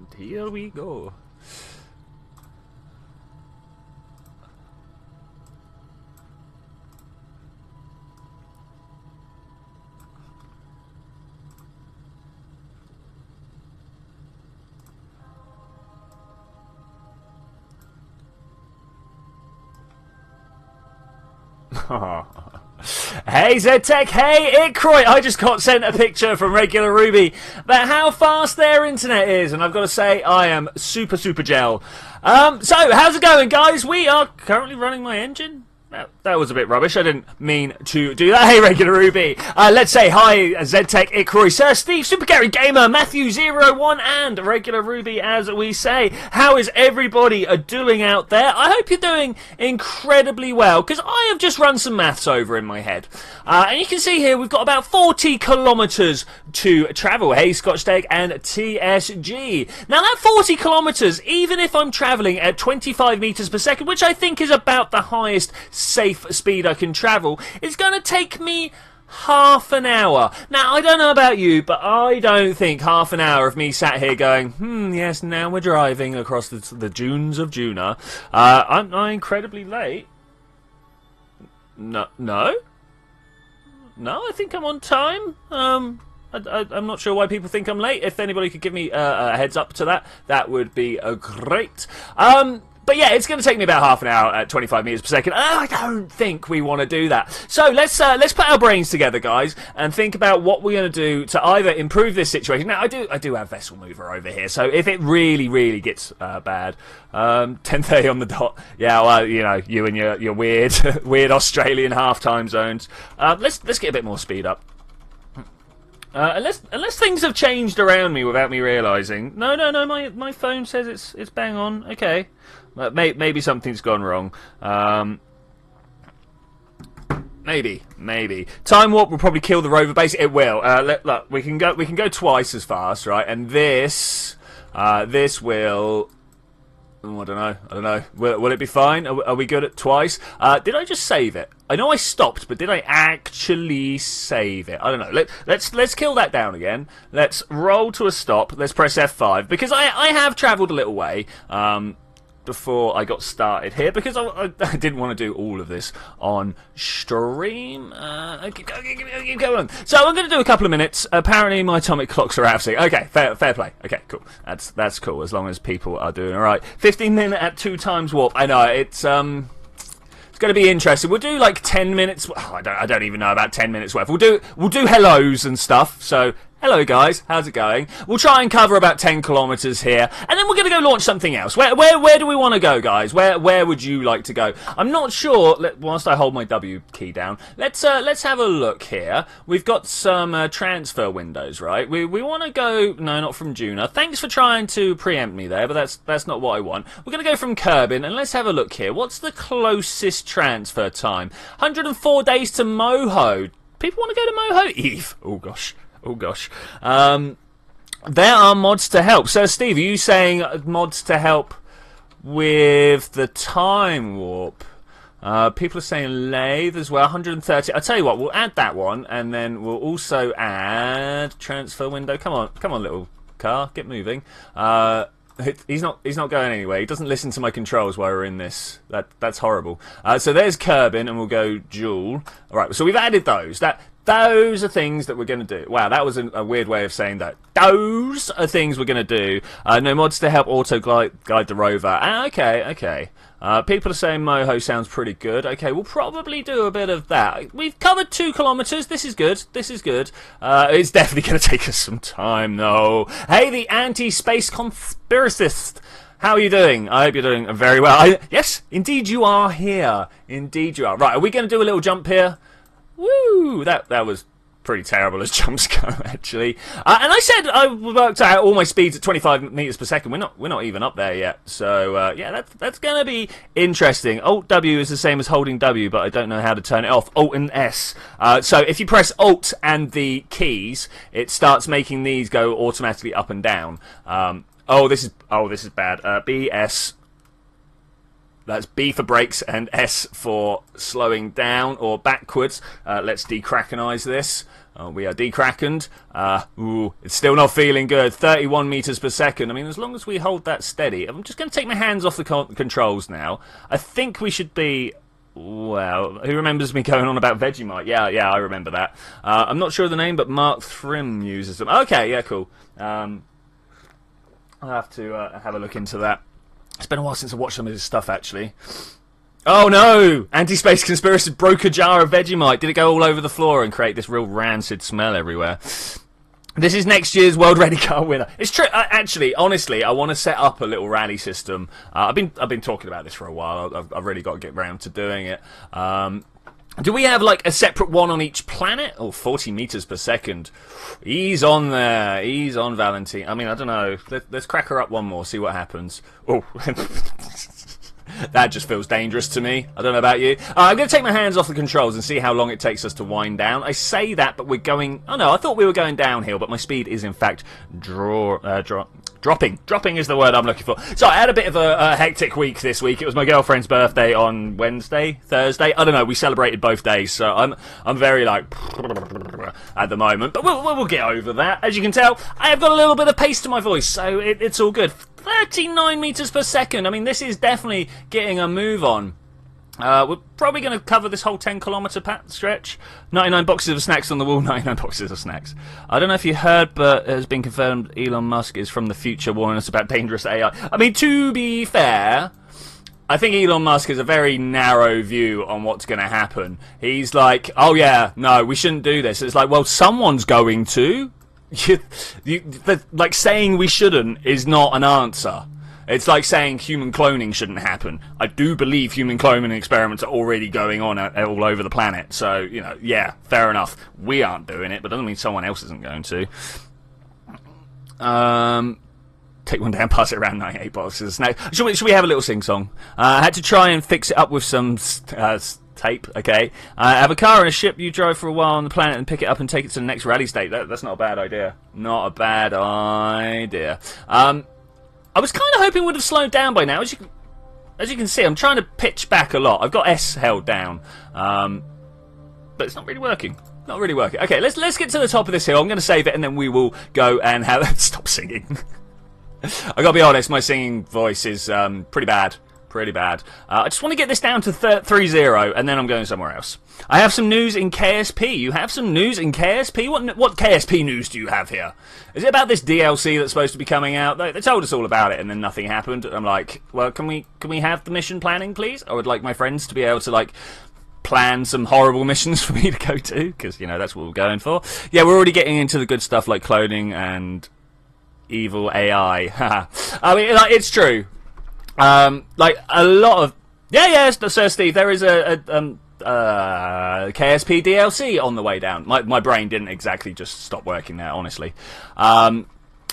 And here we go. Hey ZTech, hey Ickroy, I just got sent a picture from Regular Ruby about how fast their internet is, and I've got to say I am super gel. So how's it going, guys? We are currently running my engine. That was a bit rubbish. I didn't mean to do that. Hey, Regular Ruby. Let's say hi, ZTech, Ickroy, Sir Steve, Super Gary Gamer, Matthew01, and Regular Ruby, as we say. How is everybody doing out there? I hope you're doing incredibly well, because I have just run some maths over in my head. And you can see here we've got about 40 kilometres to travel. Hey, Scotchteg and TSG. Now, that 40 kilometres, even if I'm travelling at 25 metres per second, which I think is about the highest safe speed I can travel, it's going to take me half an hour. Now, I don't know about you, but I don't think half an hour of me sat here going, yes, now we're driving across the dunes of Duna. I'm incredibly late. No, I think I'm on time. I'm not sure why people think I'm late. If anybody could give me a heads up to that, that would be great. But yeah, it's going to take me about half an hour at 25 meters per second. I don't think we want to do that. So let's put our brains together, guys, and think about what we're going to do to either improve this situation. Now, I do have Vessel Mover over here, so if it really gets bad, 10:30 on the dot. Yeah, well, you know, you and your weird Australian half time zones. Let's get a bit more speed up. Unless things have changed around me without me realising. No, my phone says it's bang on. Okay. Maybe something's gone wrong. Maybe. Time warp will probably kill the rover base. It will. Look, we can go twice as fast, right? And this will. Oh, I don't know. Will it be fine? Are we good at twice? Did I just save it? I know I stopped, but did I actually save it? I don't know. Let's kill that down again. Let's roll to a stop. Let's press F5 because I have travelled a little way. Before I got started here, because I didn't want to do all of this on stream. Keep going. So I'm going to do a couple of minutes. Apparently my atomic clocks are out of sync. Okay, fair play. Okay, cool. That's cool, as long as people are doing alright. 15 minute at 2 times warp. I know, it's going to be interesting. We'll do like 10 minutes. Oh, I don't even know about 10 minutes worth. We'll do hellos and stuff, so hello guys, how's it going? We'll try and cover about 10 kilometres here, and then we're going to go launch something else. Where do we want to go, guys? Where would you like to go? I'm not sure. Whilst I hold my W key down, let's have a look here. We've got some transfer windows, right? We want to go. No, not from Duna. Thanks for trying to preempt me there, but that's not what I want. We're going to go from Kerbal, and let's have a look here. What's the closest transfer time? 104 days to Moho. People want to go to Moho? Eve. Oh gosh. There are mods to help. So, Steve, are you saying mods to help with the time warp? People are saying lathe as well. 130. I'll tell you what. We'll add that one, and then we'll also add transfer window. Come on, little car, get moving. He's not going anywhere. He doesn't listen to my controls while we're in this. That's horrible. So there's Kerbin, and we'll go dual. All right. So we've added those. Those are things that we're going to do. Wow, that was a weird way of saying that. Those are things we're going to do. No mods to help auto-guide the rover. Okay. People are saying Moho sounds pretty good. Okay, we'll probably do a bit of that. We've covered 2 kilometres. This is good. It's definitely going to take us some time, though. Hey, the anti-space conspiracist. How are you doing? I hope you're doing very well. Yes, indeed you are here. Indeed you are. Right, are we going to do a little jump here? Woo! That was pretty terrible as jumps go, actually. And I said I worked out all my speeds at 25 meters per second. We're not even up there yet. So yeah, that's gonna be interesting. Alt W is the same as holding W, but I don't know how to turn it off. Alt and S. So if you press Alt and the keys, it starts making these go automatically up and down. Oh, this is bad. B S. That's B for brakes and S for slowing down or backwards. Let's decraconize this. We are decrackened. It's still not feeling good. 31 meters per second. I mean, as long as we hold that steady. I'm just going to take my hands off the controls now. I think we should be... Well, who remembers me going on about Vegemite? Yeah, I remember that. I'm not sure of the name, but Mark Thrim uses them. Okay, yeah, cool. I'll have to have a look into that. It's been a while since I watched some of his stuff, actually. Oh no! Anti-Space Conspiracy broke a jar of Vegemite. Did it go all over the floor and create this real rancid smell everywhere? This is next year's World Rally Car winner. It's true. Actually, honestly, I want to set up a little rally system. I've been talking about this for a while. I've really got to get round to doing it. Do we have like a separate one on each planet? Oh, 40 meters per second. Ease on there. Ease on, Valentine. I mean, I don't know. Let's crack her up one more. See what happens. Oh. That just feels dangerous to me. I don't know about you. I'm going to take my hands off the controls and see how long it takes us to wind down. I say that, but we're going... Oh, no, I thought we were going downhill, but my speed is, in fact, dropping. Dropping is the word I'm looking for. So I had a bit of a hectic week this week. It was my girlfriend's birthday on Thursday. I don't know. We celebrated both days, so I'm very, like, at the moment. But we'll get over that. As you can tell, I have got a little bit of pace to my voice, so it's all good. 39 meters per second. I mean, this is definitely getting a move on. We're probably going to cover this whole 10-kilometer stretch. 99 boxes of snacks on the wall, 99 boxes of snacks. I don't know if you heard, but it has been confirmed Elon Musk is from the future warning us about dangerous AI. I mean, to be fair, I think Elon Musk has a very narrow view on what's going to happen. He's like, oh yeah, no, we shouldn't do this. It's like, well, someone's going to. Like, saying we shouldn't is not an answer. It's like saying human cloning shouldn't happen. I do believe human cloning experiments are already going on all over the planet. So, you know, yeah, fair enough. We aren't doing it, but doesn't mean someone else isn't going to. Take one down, pass it around, 98 boxes. Now, should we have a little sing-song? I had to try and fix it up with some... tape, okay. I have a car and a ship you drive for a while on the planet and pick it up and take it to the next rally state. That's not a bad idea. Not a bad idea. I was kind of hoping it would have slowed down by now. As you can see, I'm trying to pitch back a lot. I've got S held down, but it's not really working. Not really working. Okay, let's get to the top of this hill. I'm going to save it and then we will go and have... Stop singing. I got to be honest, my singing voice is pretty bad. Pretty bad. I just want to get this down to 3-0, and then I'm going somewhere else. I have some news in KSP. You have some news in KSP? What KSP news do you have here? Is it about this DLC that's supposed to be coming out? They told us all about it, and then nothing happened. I'm like, well, can we have the mission planning, please? I would like my friends to be able to, like, plan some horrible missions for me to go to, because, you know, that's what we're going for. Yeah, we're already getting into the good stuff like cloning and evil AI. I mean, like, it's true. Like a lot of Sir Steve, there is a KSP DLC on the way down. My brain didn't exactly just stop working there, honestly.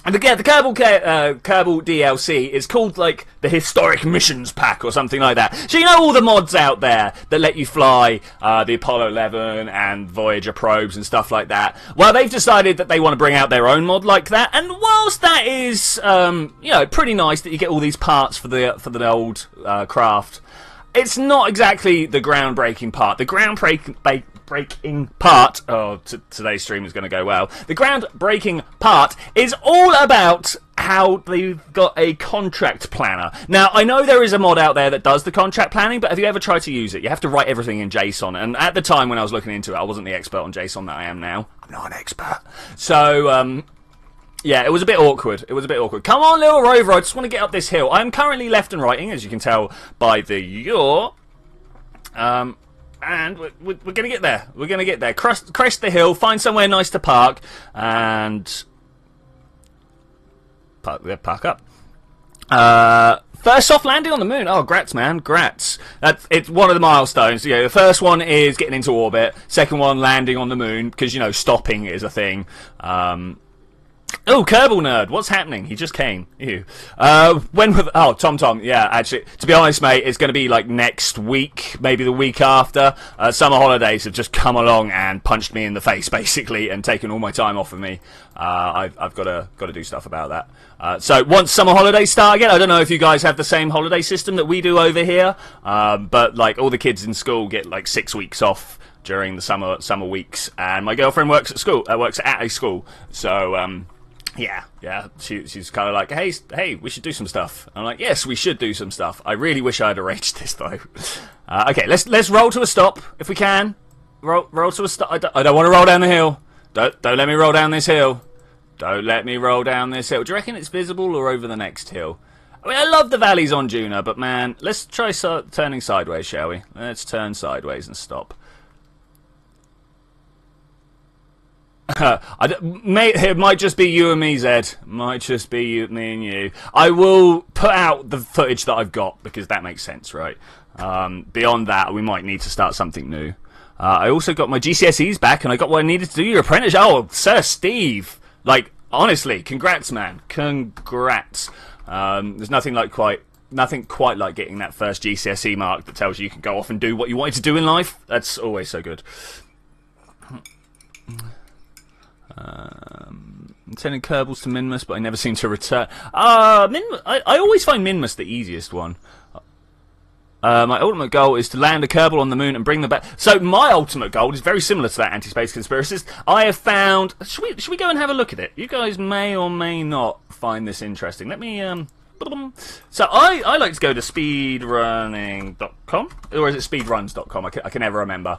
And again, the Kerbal DLC is called, like, the Historic Missions Pack or something like that. So you know all the mods out there that let you fly the Apollo 11 and Voyager probes and stuff like that. Well, they've decided that they want to bring out their own mod like that. And whilst that is, you know, pretty nice that you get all these parts for the old craft, it's not exactly the groundbreaking part. The groundbreaking part, today's stream is going to go well. The groundbreaking part is all about how they've got a contract planner. Now, I know there is a mod out there that does the contract planning, but have you ever tried to use it? You have to write everything in JSON, and at the time when I was looking into it, I wasn't the expert on JSON that I am now. I'm not an expert. So, yeah, it was a bit awkward. Come on, little rover, I just want to get up this hill. I'm currently left and righting, as you can tell by the yaw. And we're going to get there. We're going to get there. Crest the hill, find somewhere nice to park, and park up. First soft landing on the moon. Oh, grats, man. Grats. It's one of the milestones. You know, the first one is getting into orbit. Second one, landing on the moon, because, you know, stopping is a thing. Oh, Kerbal nerd, what's happening? He just came. Ew. Tom. Yeah, actually, to be honest, mate, it's going to be like next week, maybe the week after. Summer holidays have just come along and punched me in the face, basically, and taken all my time off of me. I've got to do stuff about that. So once summer holidays start again, I don't know if you guys have the same holiday system that we do over here, but like all the kids in school get like 6 weeks off. during the summer weeks, and my girlfriend works at a school, so yeah, she's kind of like, hey, we should do some stuff. I'm like, yes, we should do some stuff. I really wish I'd arranged this though. Okay, let's roll to a stop if we can. Roll to a stop. I don't want to roll down the hill. Don't let me roll down this hill. Don't let me roll down this hill. Do you reckon it's visible or over the next hill? I mean, I love the valleys on Duna, but man, let's try turning sideways, shall we? Let's turn sideways and stop. It might just be you and me, Zed. Might just be me and you. I will put out the footage that I've got, because that makes sense, right? Beyond that, we might need to start something new. I also got my GCSEs back, and I got what I needed to do your apprenticeship. Oh, Sir Steve. Like, honestly, congrats, man. Congrats. There's nothing quite like getting that first GCSE mark that tells you can go off and do what you wanted to do in life. That's always so good. I'm sending Kerbals to Minmus, but I never seem to return. I always find Minmus the easiest one. My ultimate goal is to land a Kerbal on the moon and bring them back. So my ultimate goal is very similar to that anti-space conspiracist. I have found... Should we go and have a look at it? You guys may or may not find this interesting. Let me... So I like to go to speedrunning.com. Or is it speedruns.com? I can never remember.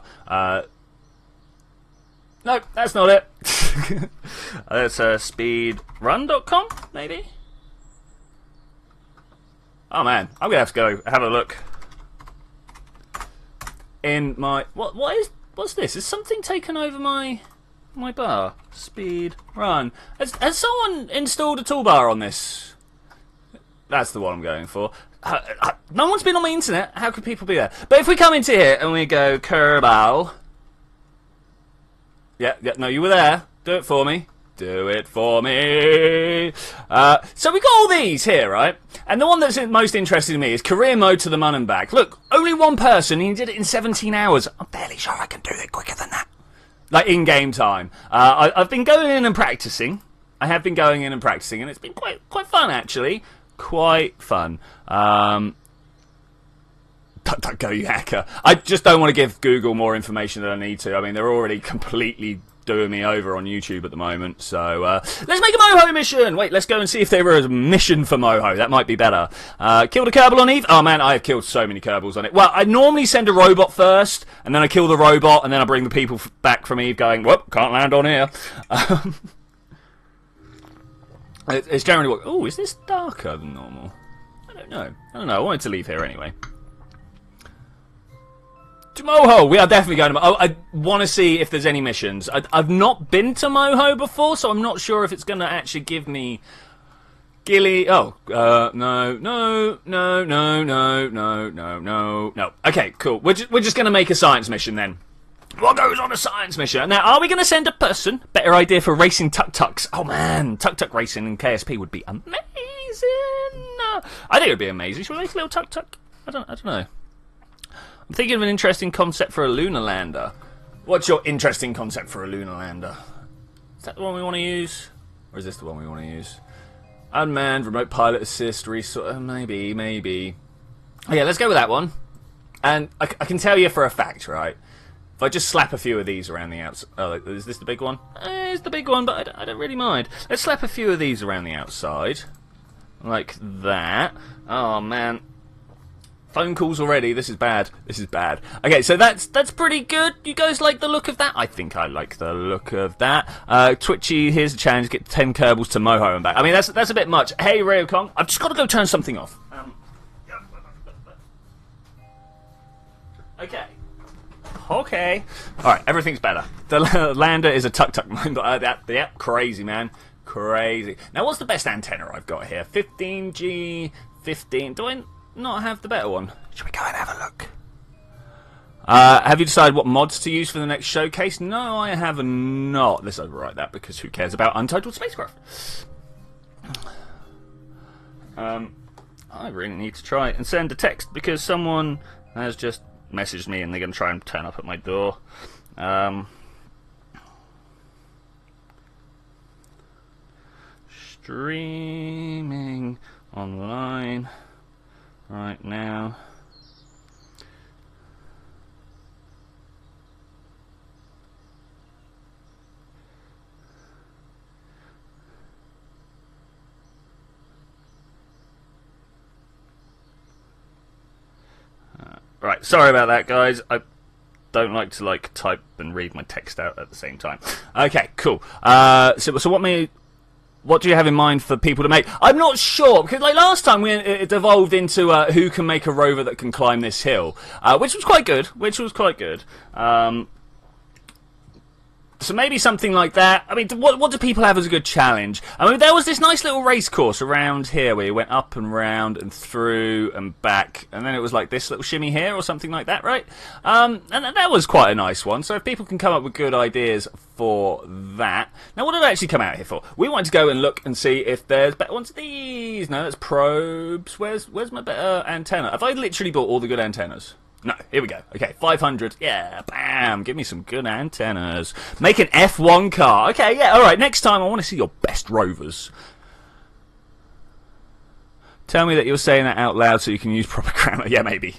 No, that's not it. That's speedrun.com, maybe? Oh man, I'm going to have to go have a look. In my... What's this? Is something taken over my bar? Speed run. Has someone installed a toolbar on this? That's the one I'm going for. No one's been on my internet. How could people be there? But if we come into here and we go Kerbal... Yeah, no, you were there. Do it for me. Do it for me. So we got all these here, right? And the one that's most interesting to me is career mode to the Mun and back. Look, only one person, he did it in 17 hours. I'm fairly sure I can do it quicker than that. Like, in-game time. I've been going in and practicing. I have been going in and practicing, and it's been quite fun, actually. Quite fun. Go, you hacker. I just don't want to give Google more information than I need to. I mean, they're already completely doing me over on YouTube at the moment. So let's make a Moho mission. Wait, let's go and see if there is a mission for Moho. That might be better. Killed a Kerbal on Eve. Oh man, I have killed so many Kerbals on it. Well, I normally send a robot first, and then I kill the robot, and then I bring the people back from Eve going, whoop, can't land on here. It's generally what... Oh, is this darker than normal? I don't know. I wanted to leave here anyway. To Moho! We are definitely going to Moho. I want to see if there's any missions. I've not been to Moho before, so I'm not sure if it's going to actually give me... Gilly... Oh, no. Okay, cool. We're just going to make a science mission then. What goes on a science mission? Now, are we going to send a person? Better idea for racing tuk-tuks. Oh man, tuk-tuk racing in KSP would be amazing. I think it would be amazing. Should we make a little tuk-tuk? I don't know. I'm thinking of an interesting concept for a lunar lander. What's your interesting concept for a lunar lander? Is that the one we want to use? Or is this the one we want to use? Unmanned, remote pilot assist, resource... maybe. Oh, yeah, let's go with that one. And I can tell you for a fact, right? If I just slap a few of these around the outside... Oh, is this the big one? It's the big one, but I don't really mind. Let's slap a few of these around the outside. Like that. Oh, man. Phone calls already. This is bad. Okay, so that's pretty good. You guys like the look of that? I think I like the look of that. Twitchi, here's a challenge. Get 10 Kerbals to Moho and back. I mean, that's a bit much. Hey, Ryokong, I've just got to go turn something off. Okay. Alright, everything's better. The lander is a tuk-tuk mine, but yep, crazy, man. Crazy. Now, what's the best antenna I've got here? 15G, 15... Do I not have the better one? Should we go and have a look? Have you decided what mods to use for the next showcase? No, I have not. Let's overwrite that, because who cares about Untitled Spacecraft? I really need to try and send a text, because someone has just messaged me and they're going to try and turn up at my door. Streaming online right now. Right, sorry about that, guys. I don't like to type and read my text out at the same time. Okay, cool. So what do you have in mind for people to make? I'm not sure, because last time it devolved into who can make a rover that can climb this hill, which was quite good. So maybe something like that. I mean, what do people have as a good challenge? I mean, there was this nice little race course around here where you went up and round and through and back, and then it was like this little shimmy here or something like that, right? And that was quite a nice one. So if people can come up with good ideas for that. Now, what did I actually come out here for? We wanted to go and look and see if there's better ones of these. No, that's probes. Where's my better antenna? Have I literally bought all the good antennas? No, here we go. Okay, 500. Yeah, bam. Give me some good antennas. Make an F1 car. Okay, yeah, alright. Next time, I want to see your best rovers. Tell me that you're saying that out loud so you can use proper grammar. Yeah, maybe.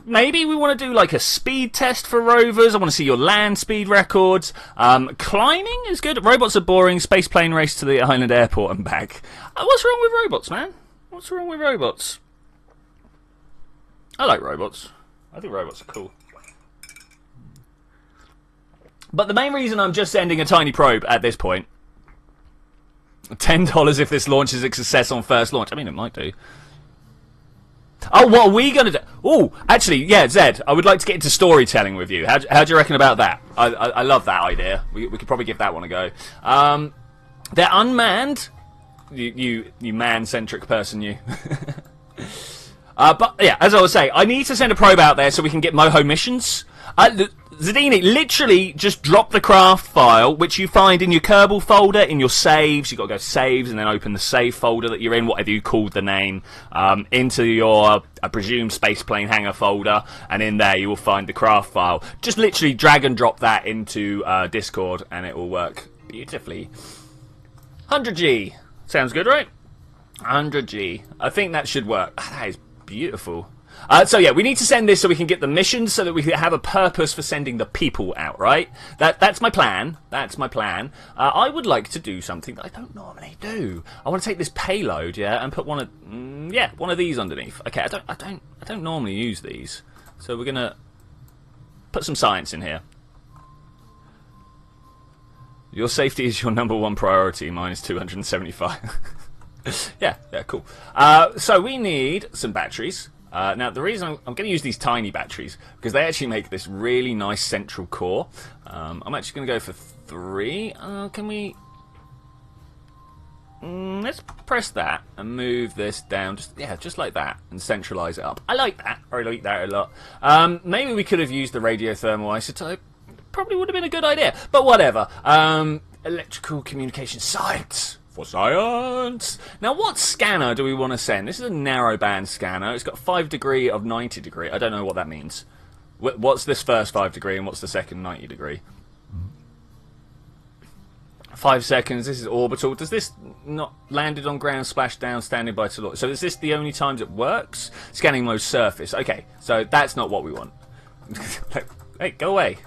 Maybe we want to do like a speed test for rovers. I want to see your land speed records. Climbing is good. Robots are boring. Space plane race to the island airport and back. What's wrong with robots, man? What's wrong with robots? I like robots. I think robots are cool. But the main reason I'm just sending a tiny probe at this point, $10 if this launch is a success on first launch. I mean, it might do. Oh, what are we going to do? Oh, actually, yeah, Zed, I would like to get into storytelling with you. How do you reckon about that? I love that idea. We could probably give that one a go. They're unmanned. You man-centric person, you. But yeah, as I was saying, I need to send a probe out there so we can get Moho missions. Zadini, literally just drop the craft file, which you find in your Kerbal folder, in your saves. You've got to go saves and then open the save folder that you're in, whatever you called the name, into your, I presume, spaceplane hangar folder, and in there you will find the craft file. Just literally drag and drop that into Discord, and it will work beautifully. 100G. Sounds good, right? 100G. I think that should work. That is beautiful. So yeah, we need to send this so we can get the missions, so that we can have a purpose for sending the people out, right? That's my plan. That's my plan. I would like to do something that I don't normally do. I want to take this payload, yeah, and put one of these underneath. Okay, I don't normally use these, so we're gonna put some science in here. Your safety is your #1 priority. Mine is 275. yeah, cool. So we need some batteries. Now, the reason I'm going to use these tiny batteries, because they actually make this really nice central core. I'm actually going to go for 3. Can we... let's press that and move this down, just like that, and centralise it up. I like that. I like that a lot. Maybe we could have used the radiothermal isotope. Probably would have been a good idea, but whatever. Electrical communication science. For science! Now, what scanner do we want to send? This is a narrowband scanner. It's got 5 degree of 90 degree. I don't know what that means. What's this first 5 degree and what's the second 90 degree? 5 seconds. This is orbital. Does this not landed on ground, splashed down, standing by to launch? So is this the only times it works? Scanning mode surface. Okay, so that's not what we want. Hey, go away.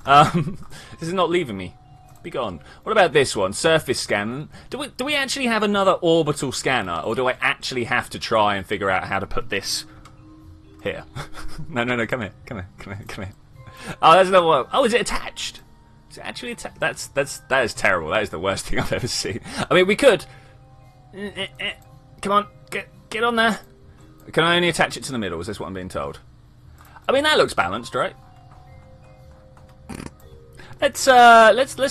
This is not leaving me. Be gone. What about this one? Surface scan. Do we actually have another orbital scanner, or do I actually have to try and figure out how to put this here? No, come here. Oh, that's not what. Oh, is it attached? Is it actually attached? That is terrible. That is the worst thing I've ever seen. I mean, we could. Come on, get on there. Can I only attach it to the middle? Is this what I'm being told? I mean, that looks balanced, right? Let's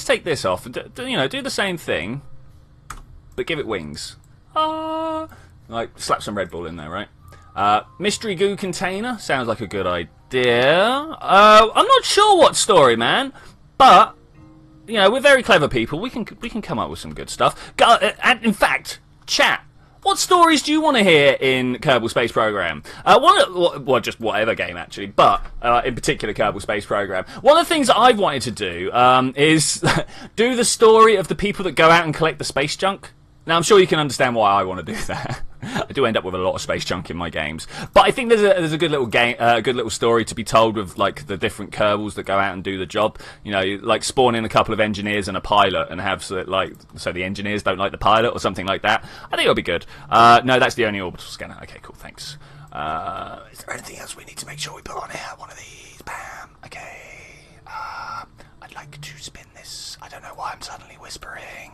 take this off and do the same thing, but give it wings. Like slap some Red Bull in there, right? Mystery goo container sounds like a good idea. I'm not sure what story, man, but we're very clever people. We can come up with some good stuff. And in fact, chat. What stories do you want to hear in Kerbal Space Program? Well, just whatever game, actually, but in particular Kerbal Space Program. One of the things that I've wanted to do is do the story of the people that go out and collect the space junk. Now, I'm sure you can understand why I want to do that. I do end up with a lot of space junk in my games, but I think there's a good little game, good little story to be told with like the different Kerbals that go out and do the job. Like spawn in a couple of engineers and a pilot, and have so the engineers don't like the pilot or something like that. I think it'll be good. No, that's the only orbital scanner. Okay, cool, thanks. Is there anything else we need to make sure we put on here? One of these. Bam. Okay. I'd like to spin this. I don't know why I'm suddenly whispering.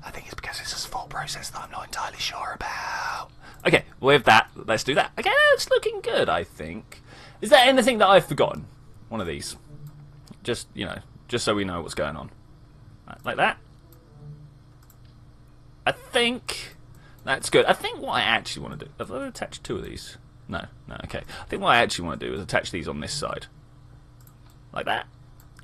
I think it's because it's a thought process that I'm not entirely sure about. Okay, with that, let's do that. Okay, it's looking good, I think. Is there anything that I've forgotten? One of these. Just, you know, just so we know what's going on. Right, like that. I think that's good. I think what I actually want to do... Have I attached two of these? No, okay. I think what I actually want to do is attach these on this side. Like that.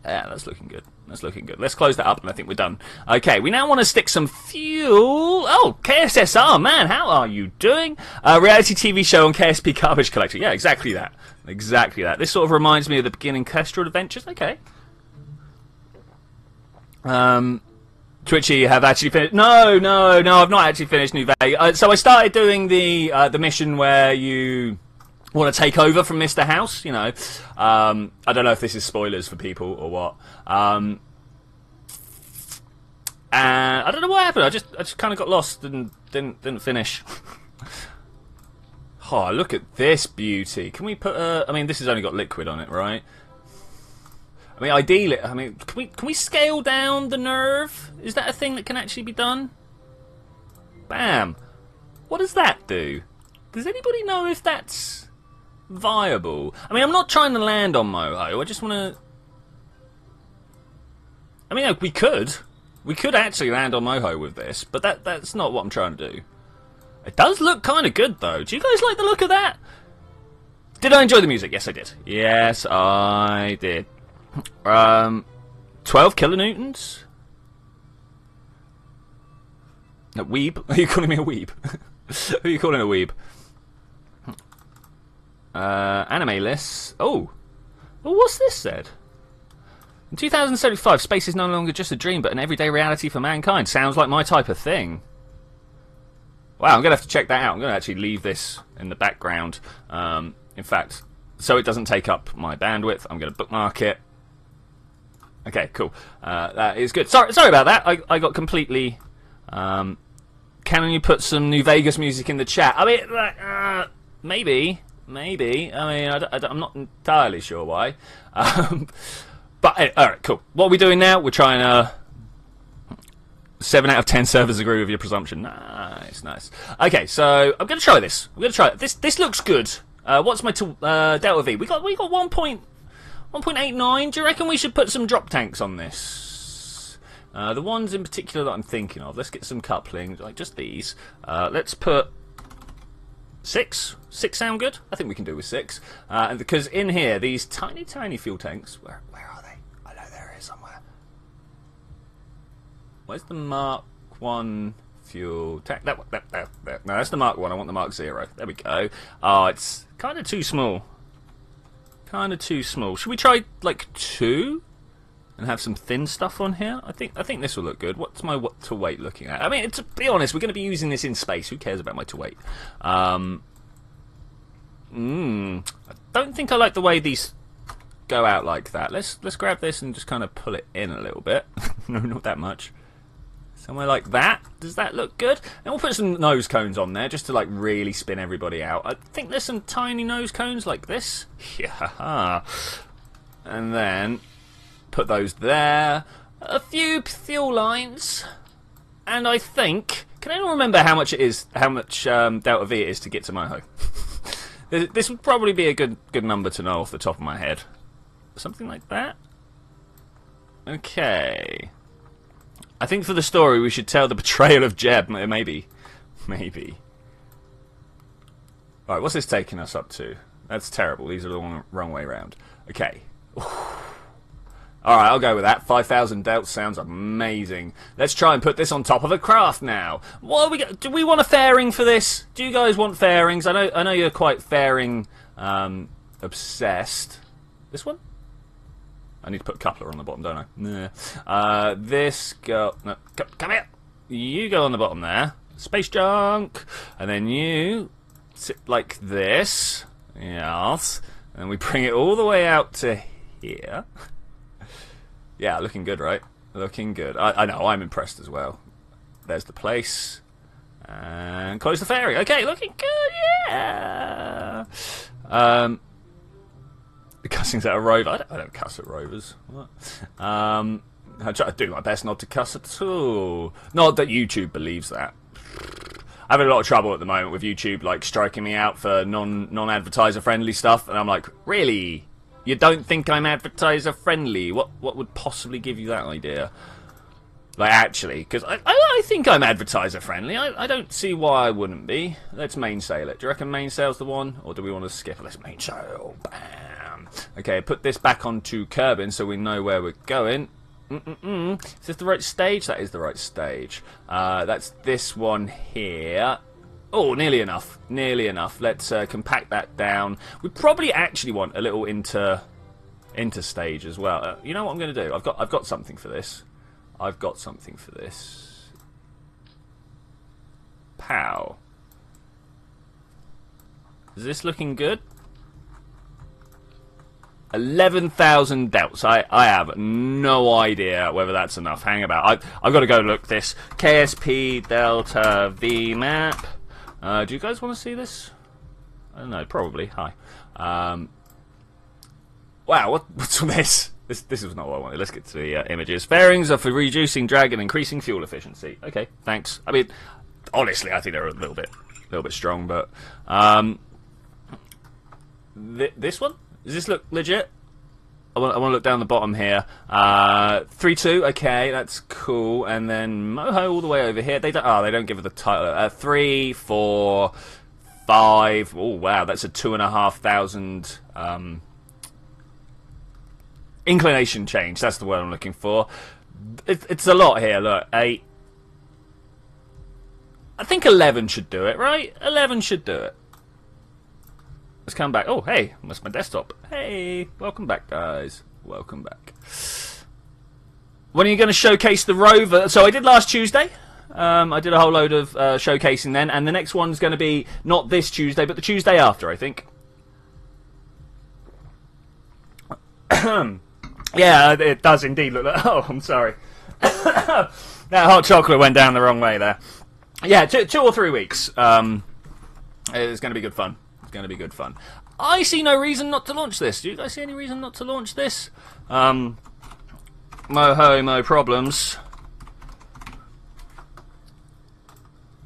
Yeah, that's looking good. That's looking good. Let's close that up and I think we're done. Okay, we now want to stick some fuel. Oh, KSSR, man, how are you doing? Reality TV show on KSP Garbage Collector. Yeah, exactly that. Exactly that. This sort of reminds me of the beginning Kestrel Adventures. Okay. Twitchi have actually finished. No, I've not actually finished New Vegas. So I started doing the mission where you want to take over from Mr. House. You know, I don't know if this is spoilers for people or what. And I don't know what happened. I just kind of got lost and didn't finish. Oh, look at this beauty. Can we put? I mean, this has only got liquid on it, right? I mean, ideally, can we scale down the nerve? Is that a thing that can actually be done? Bam. What does that do? Does anybody know if that's viable? I mean, I'm not trying to land on Moho. I just want to... I mean, we could. We could actually land on Moho with this, but that's not what I'm trying to do. It does look kind of good, though. Do you guys like the look of that? Did I enjoy the music? Yes, I did. Yes, I did. 12 kilonewtons? A weeb? Are you calling me a weeb? Who are you calling a weeb? Anime lists. Oh. Well, what's this said? In 2075, space is no longer just a dream, but an everyday reality for mankind. Sounds like my type of thing. Wow, I'm going to have to check that out. I'm going to actually leave this in the background. In fact, so it doesn't take up my bandwidth, I'm going to bookmark it. Okay, cool. That is good. Sorry about that. I got completely... can you put some New Vegas music in the chat? I mean, maybe. I mean, I'm not entirely sure why. But, alright, cool. What are we doing now? We're trying 7 out of 10 servers agree with your presumption. Nice. Okay, so I'm going to try this. I'm going to try it. This looks good. What's my Delta V? We got 1.89. Do you reckon we should put some drop tanks on this? The ones in particular that I'm thinking of. Let's get some coupling, like just these. Let's put 6. 6 sound good? I think we can do with 6. And because in here, these tiny fuel tanks. Where are they? I know they're here somewhere. Where's the Mark 1 fuel tank? No, that's the Mark 1. I want the Mark 0. There we go. Oh, it's kind of too small. Should we try like 2 and have some thin stuff on here? I think this will look good. What's my to weight looking at? I mean, to be honest, we're going to be using this in space. Who cares about my to weight? I don't think I like the way these go out like that. Let's grab this and just kind of pull it in a little bit. No, not that much. Somewhere like that. Does that look good? And we'll put some nose cones on there just to like really spin everybody out. I think there's some tiny nose cones like this. Yeah. And then put those there. A few fuel lines. And I think... Can anyone remember how much it is? How much Delta V it is to get to Moho? This would probably be a good number to know off the top of my head. Something like that. Okay. I think for the story we should tell the betrayal of Jeb. Maybe. Alright, what's this taking us up to? That's terrible. These are the wrong way round. Okay. Alright, I'll go with that. 5,000 delts sounds amazing. Let's try and put this on top of a craft now. What are we do we want a fairing for this? Do you guys want fairings? I know you're quite fairing obsessed. This one? I need to put a coupler on the bottom, don't I? Nah. This go... No, come here! You go on the bottom there. Space junk! And then you sit like this. Yes. And then we bring it all the way out to here. Yeah, looking good, right? Looking good. I know, I'm impressed as well. There's the place. And close the fairing. Okay, looking good, yeah! Cussing's at a rover. I don't cuss at rovers. What? I try to do my best not to cuss at all. Not that YouTube believes that. I'm having a lot of trouble at the moment with YouTube, like, striking me out for non-advertiser friendly stuff, and I'm like, really? You don't think I'm advertiser friendly? What would possibly give you that idea? Like, actually, because I think I'm advertiser friendly. I don't see why I wouldn't be. Let's mainsail it. Do you reckon mainsail's the one, or do we want to skip it? Let's mainsail. Bam. Okay, put this back onto Kerbin so we know where we're going. Is this the right stage? That is the right stage. That's this one here. Oh, nearly enough. Nearly enough. Let's compact that down. We probably actually want a little interstage as well. You know what I'm going to do? I've got something for this. I've got something for this. Pow. Is this looking good? 11,000 delts. I have no idea whether that's enough. Hang about. I've got to go look this. KSP Delta V map. Do you guys want to see this? I don't know. Probably. Hi. Wow. What's all this? This is not what I wanted. Let's get to the images. Fairings are for reducing drag and increasing fuel efficiency. Okay. Thanks. I mean, honestly, I think they're a little bit strong, but this one. Does this look legit? I want to look down the bottom here. 3-2, okay, that's cool. And then Moho all the way over here. They don't give it the title. 3, 4, 5. Oh wow, that's a 2,500 inclination change. That's the word I'm looking for. It's a lot here. Look, 8. I think 11 should do it, right? 11 should do it. Let's come back. Oh, hey, that's my desktop. Hey, welcome back, guys. Welcome back. When are you going to showcase the rover? So I did last Tuesday. I did a whole load of showcasing then, and the next one's going to be not this Tuesday, but the Tuesday after, I think. Yeah, it does indeed look like... Oh, I'm sorry. That hot chocolate went down the wrong way there. Yeah, 2 or 3 weeks. It's going to be good fun. It's going to be good fun. I see no reason not to launch this. Do you guys see any reason not to launch this? Mo problems.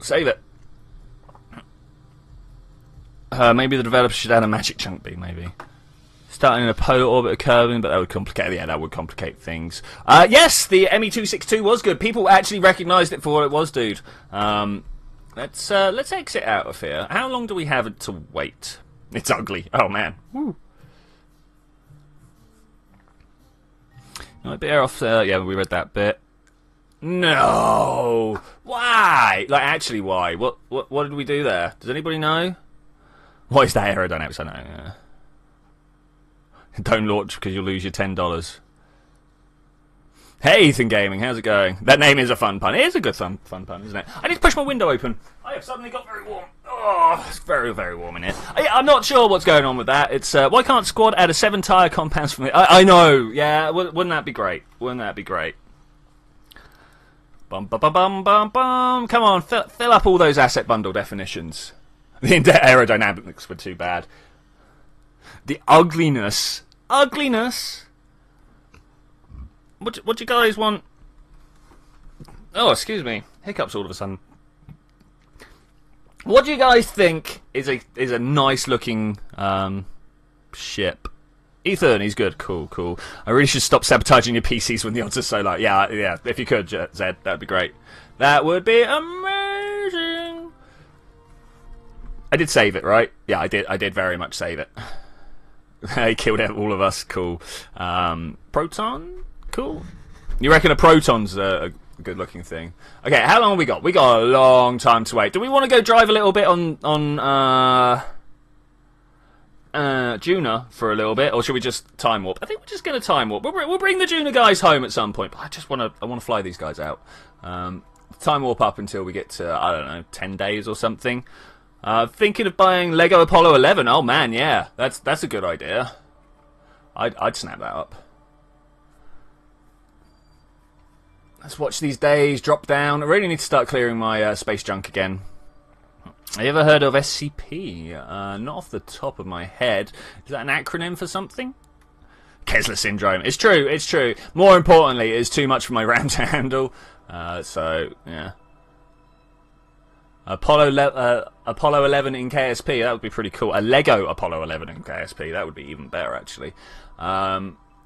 Save it. Maybe the developer should add a magic chunk B, maybe. Starting in a polar orbit of Kerbin, but that would complicate. Yeah, that would complicate things. Yes, the ME262 was good. People actually recognised it for what it was, dude. Let's exit out of here. How long do we have to wait? It's ugly. Oh man. Woo. Might be better off. Yeah, we read that bit. No. Why? Like, actually, why? What did we do there? Does anybody know? What is that aerodynamics? I know. Yeah. Don't launch because you'll lose your $10. Hey, Ethan Gaming, how's it going? That name is a fun pun. It is a good fun pun, isn't it? I need to push my window open. I have suddenly got very warm. Oh, it's very, very warm in here. I'm not sure what's going on with that. It's why can't Squad add a 7-tire compounds from it? I know. Yeah, wouldn't that be great? Wouldn't that be great? Bum bum bum bum bum bum. Come on, fill up all those asset bundle definitions. The aerodynamics were too bad. The ugliness. Ugliness. What do you guys want? Oh, excuse me. Hiccups all of a sudden. What do you guys think is a nice looking ship? Ethan, he's good. Cool. I really should stop sabotaging your PCs when the odds are so low. Yeah. If you could, Zed, that'd be great. That would be amazing. I did save it, right? Yeah, I did very much save it. He killed all of us. Cool. Proton? Cool. You reckon a proton's a good-looking thing? Okay, how long have we got? We got a long time to wait. Do we want to go drive a little bit on Duna for a little bit, or should we just time warp? I think we're just going to time warp. We'll bring the Duna guys home at some point, but I want to fly these guys out. Time warp up until we get to, I don't know, 10 days or something. Thinking of buying Lego Apollo 11. Oh man, yeah, that's a good idea. I'd snap that up. Let's watch these days drop down. I really need to start clearing my space junk again. Have you ever heard of SCP? Not off the top of my head. Is that an acronym for something? Kessler syndrome. It's true, it's true. More importantly, it's too much for my RAM to handle. So, yeah. Apollo 11 in KSP, that would be pretty cool. A Lego Apollo 11 in KSP, that would be even better, actually. How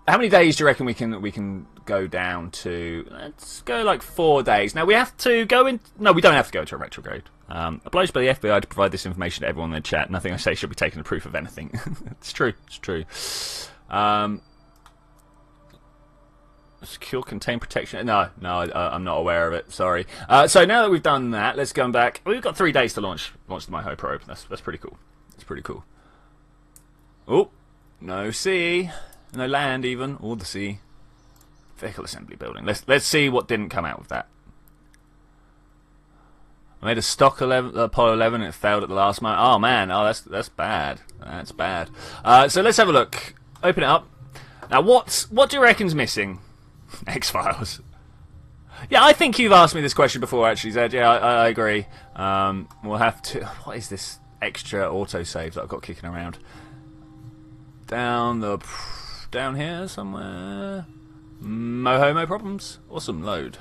many days do you reckon we can go down to? Let's go like 4 days. Now we have to go in. No, we don't have to go to a retrograde. Obliged by the FBI to provide this information to everyone in the chat. Nothing I say should be taken as proof of anything. It's true. It's true. Secure contain protection. No, I'm not aware of it. Sorry. So now that we've done that, let's go back. We've got 3 days to launch the MyHo probe. That's pretty cool. That's pretty cool. Oh, no sea. No land even, or the sea. Vehicle assembly building. Let's see what didn't come out of that. I made a stock Apollo 11 and it failed at the last moment. Oh man, that's bad. That's bad. So let's have a look. Open it up. Now what do you reckon's missing? X-Files. Yeah, I think you've asked me this question before actually, Zed. Yeah, I agree. We'll have to. What is this extra autosave that I've got kicking around? Down here somewhere. No problems. Awesome, load.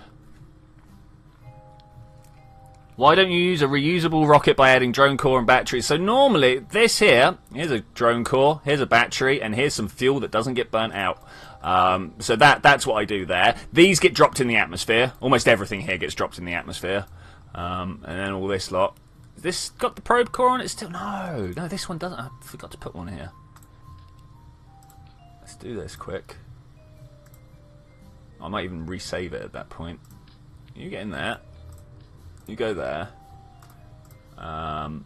Why don't you use a reusable rocket by adding drone core and batteries? So normally, this here, here's a drone core, here's a battery, and here's some fuel that doesn't get burnt out. So that's what I do there. These get dropped in the atmosphere. Almost everything here gets dropped in the atmosphere. And then all this lot. Has this got the probe core on it still? No, this one doesn't. I forgot to put one here. Let's do this quick. I might even resave it at that point. You get in there. You go there. I'm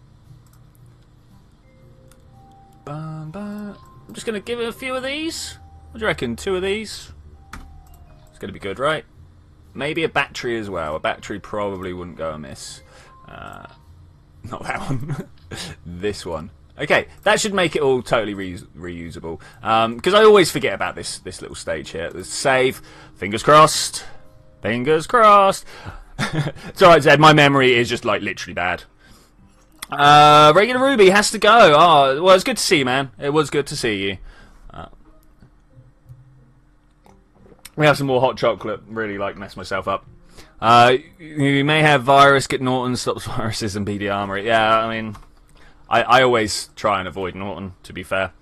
just going to give it a few of these. What do you reckon? 2 of these? It's going to be good, right? Maybe a battery as well. A battery probably wouldn't go amiss. Not that one. This one. Okay, that should make it all totally reusable. Because I always forget about this little stage here. Let's save. Fingers crossed. Fingers crossed. It's alright, Zed. My memory is just like literally bad. Regular Ruby has to go. Oh, well, it's good to see you, man. It was good to see you. We have some more hot chocolate. Really like mess myself up. You may have virus. Get Norton. Stops viruses and BD armor. Yeah, I mean, I always try and avoid Norton, to be fair.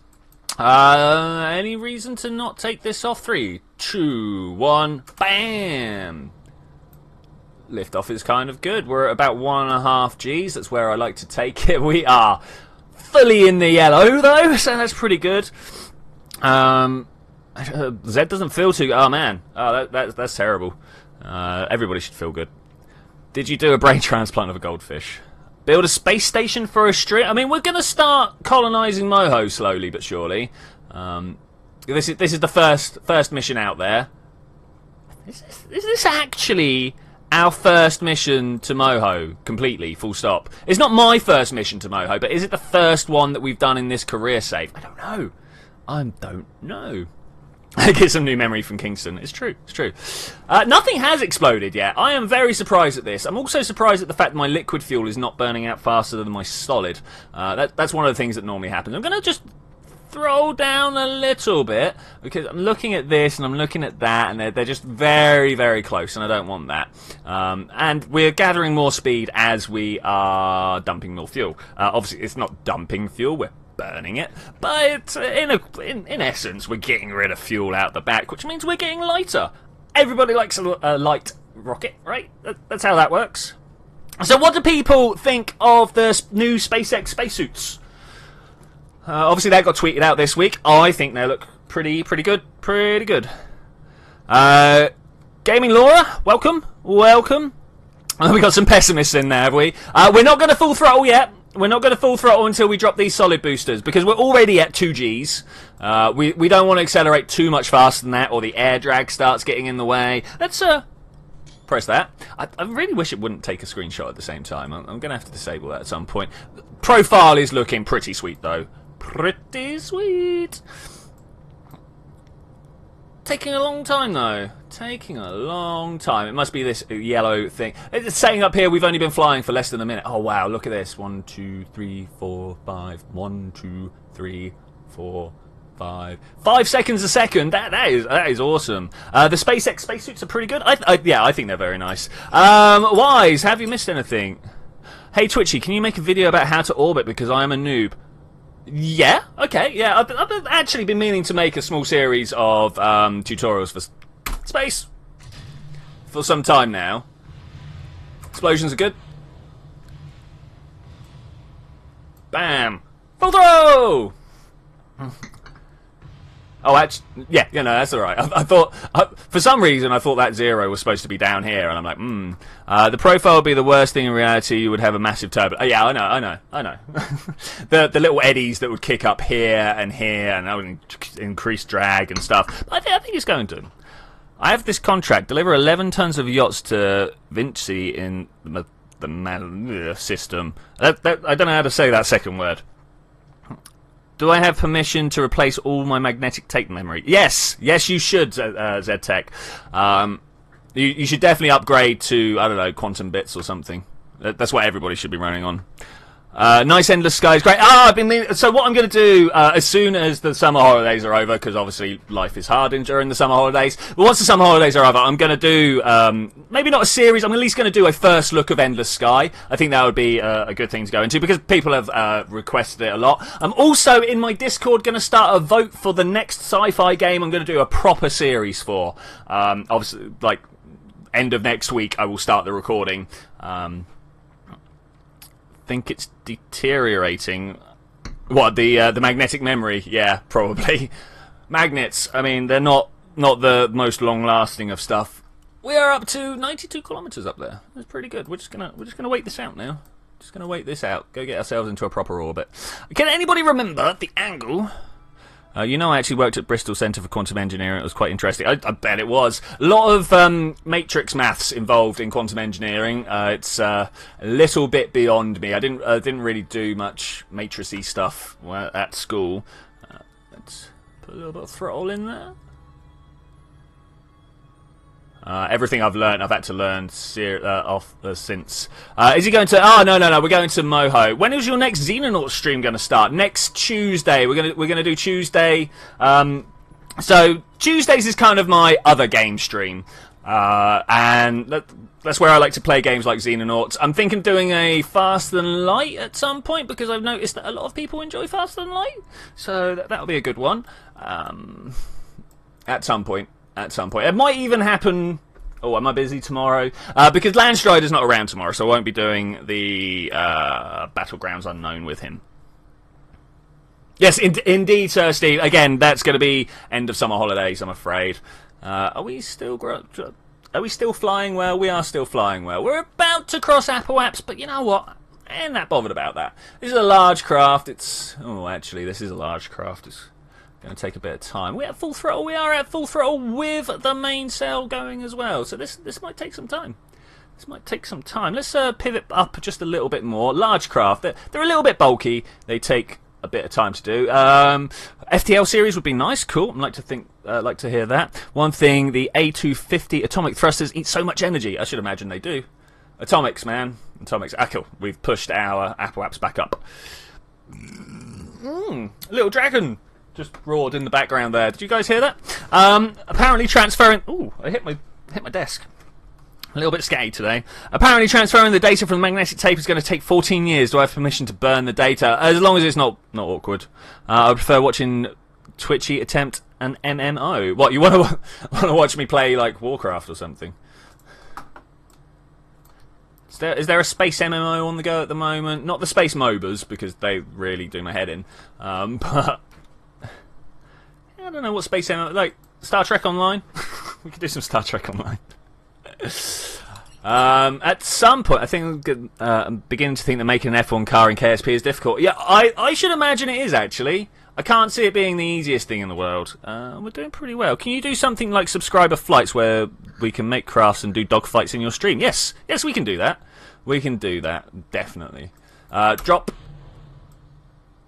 Any reason to not take this off? 3, 2, 1, bam! Liftoff is kind of good. We're at about 1.5 Gs. That's where I like to take it. We are fully in the yellow, though, so that's pretty good. Zed doesn't feel too... Oh, man. Oh, that's terrible. Everybody should feel good. Did you do a brain transplant of a goldfish? Build a space station for a string. I mean, we're going to start colonising Moho slowly but surely. This is the first mission out there. Is this actually our first mission to Moho completely? Full stop. It's not my first mission to Moho, but is it the first one that we've done in this career save? I don't know. I don't know. I get some new memory from Kingston. It's true. It's true. Nothing has exploded yet. I am very surprised at this. I'm also surprised at the fact that my liquid fuel is not burning out faster than my solid. That's one of the things that normally happens. I'm going to just throw down a little bit because I'm looking at this and I'm looking at that, and they're just very, very close, and I don't want that. And we're gathering more speed as we are dumping more fuel. Obviously, it's not dumping fuel. We're burning it, but in essence we're getting rid of fuel out the back, which means we're getting lighter. Everybody likes a light rocket, right? That's how that works. So what do people think of the new SpaceX spacesuits? Obviously that got tweeted out this week. I think they look pretty good. Pretty good. Gaming Laura, welcome. We got some pessimists in there, have we? We're not going to full throttle yet. We're not going to full throttle until we drop these solid boosters, because we're already at 2 Gs. We don't want to accelerate too much faster than that, or the air drag starts getting in the way. Let's press that. I really wish it wouldn't take a screenshot at the same time. I'm going to have to disable that at some point. Profile is looking pretty sweet, though. Pretty sweet. Taking a long time, though. Taking a long time. It must be this yellow thing. It's saying up here we've only been flying for less than a minute. Oh, wow, look at this. 1, 2, 3, 4, 5. 1, 2, 3, 4, 5. 5 seconds a second. That is awesome. The SpaceX spacesuits are pretty good. Yeah, I think they're very nice. Wise, have you missed anything? Hey, Twitchy, can you make a video about how to orbit because I am a noob? Yeah, okay, yeah. I've actually been meaning to make a small series of tutorials for space for some time now. Explosions are good. Bam! Full throw! Oh, actually, yeah, you know, that's alright. I thought, for some reason, I thought that 0 was supposed to be down here, and I'm like, the profile would be the worst thing in reality. You would have a massive turbulence. Oh, yeah, I know. the little eddies that would kick up here, and that would increase drag and stuff. But I think it's going to. I have this contract: deliver 11 tons of yachts to Vinci in the system. I don't know how to say that second word. Do I have permission to replace all my magnetic tape memory? Yes, you should, ZTech. You should definitely upgrade to, I don't know, quantum bits or something. That's what everybody should be running on. Nice endless skies, great. I've been meaning, so what I'm going to do as soon as the summer holidays are over, because obviously life is hard during the summer holidays. But once the summer holidays are over, I'm going to do maybe not a series. I'm at least going to do a first look of Endless Sky. I think that would be a good thing to go into because people have requested it a lot. I'm also in my Discord going to start a vote for the next sci-fi game. I'm going to do a proper series for. Obviously, like end of next week, I will start the recording. Think it's deteriorating. What, the magnetic memory? Yeah, probably. Magnets, I mean, they're not the most long-lasting of stuff. We are up to 92 kilometers up there. That's pretty good. We're just gonna wait this out now. Just gonna wait this out. Go get ourselves into a proper orbit. Can anybody remember the angle? You know, I actually worked at Bristol Centre for Quantum Engineering. It was quite interesting. I bet it was. A lot of matrix maths involved in quantum engineering. It's a little bit beyond me. I didn't really do much matrix-y stuff at school. Let's put a little bit of throttle in there. Everything I've learned, I've had to learn since. Is he going to? Oh no! We're going to Moho. When is your next Xenonaut stream going to start? Next Tuesday. We're gonna do Tuesday. So Tuesdays is kind of my other game stream, and that's where I like to play games like Xenonauts. I'm thinking of doing a Fast and Light at some point because I've noticed that a lot of people enjoy Fast and Light. So that'll be a good one. At some point. It might even happen. Oh, am I busy tomorrow? Because Landstrider's not around tomorrow, so I won't be doing the Battlegrounds Unknown with him. Yes, indeed, Sir Steve. Again, that's going to be end of summer holidays, I'm afraid. Are we still flying well? We are still flying well. We're about to cross Apoaps, but you know what? I ain't that bothered about that. This is a large craft. Actually, this is a large craft. It's going to take a bit of time. We're at full throttle. We are at full throttle with the main sail going as well. So this might take some time. Let's pivot up just a little bit more. Large craft. They're a little bit bulky. They take a bit of time to do. FTL series would be nice. Cool. I'd like to hear that. One thing: the A250 atomic thrusters eat so much energy. I should imagine they do. Atomics, man. Atomics. Ah, cool. We've pushed our Apoaps back up. Little dragon just roared in the background there. Did you guys hear that? Apparently transferring... Ooh, I hit my desk. A little bit scatty today. Apparently transferring the data from the magnetic tape is going to take 14 years. Do I have permission to burn the data? As long as it's not awkward. I prefer watching Twitchi attempt an MMO. What, you want to watch me play, like, Warcraft or something? Is there a space MMO on the go at the moment? Not the space MOBAs, because they really do my head in. But... I don't know what space MMO... Like, Star Trek Online? We could do some Star Trek Online. At some point, I think I'm beginning to think that making an F1 car in KSP is difficult. Yeah, I should imagine it is, actually. I can't see it being the easiest thing in the world. We're doing pretty well. Can you do something like subscriber flights where we can make crafts and do dogfights in your stream? Yes, we can do that. We can do that, definitely. Drop.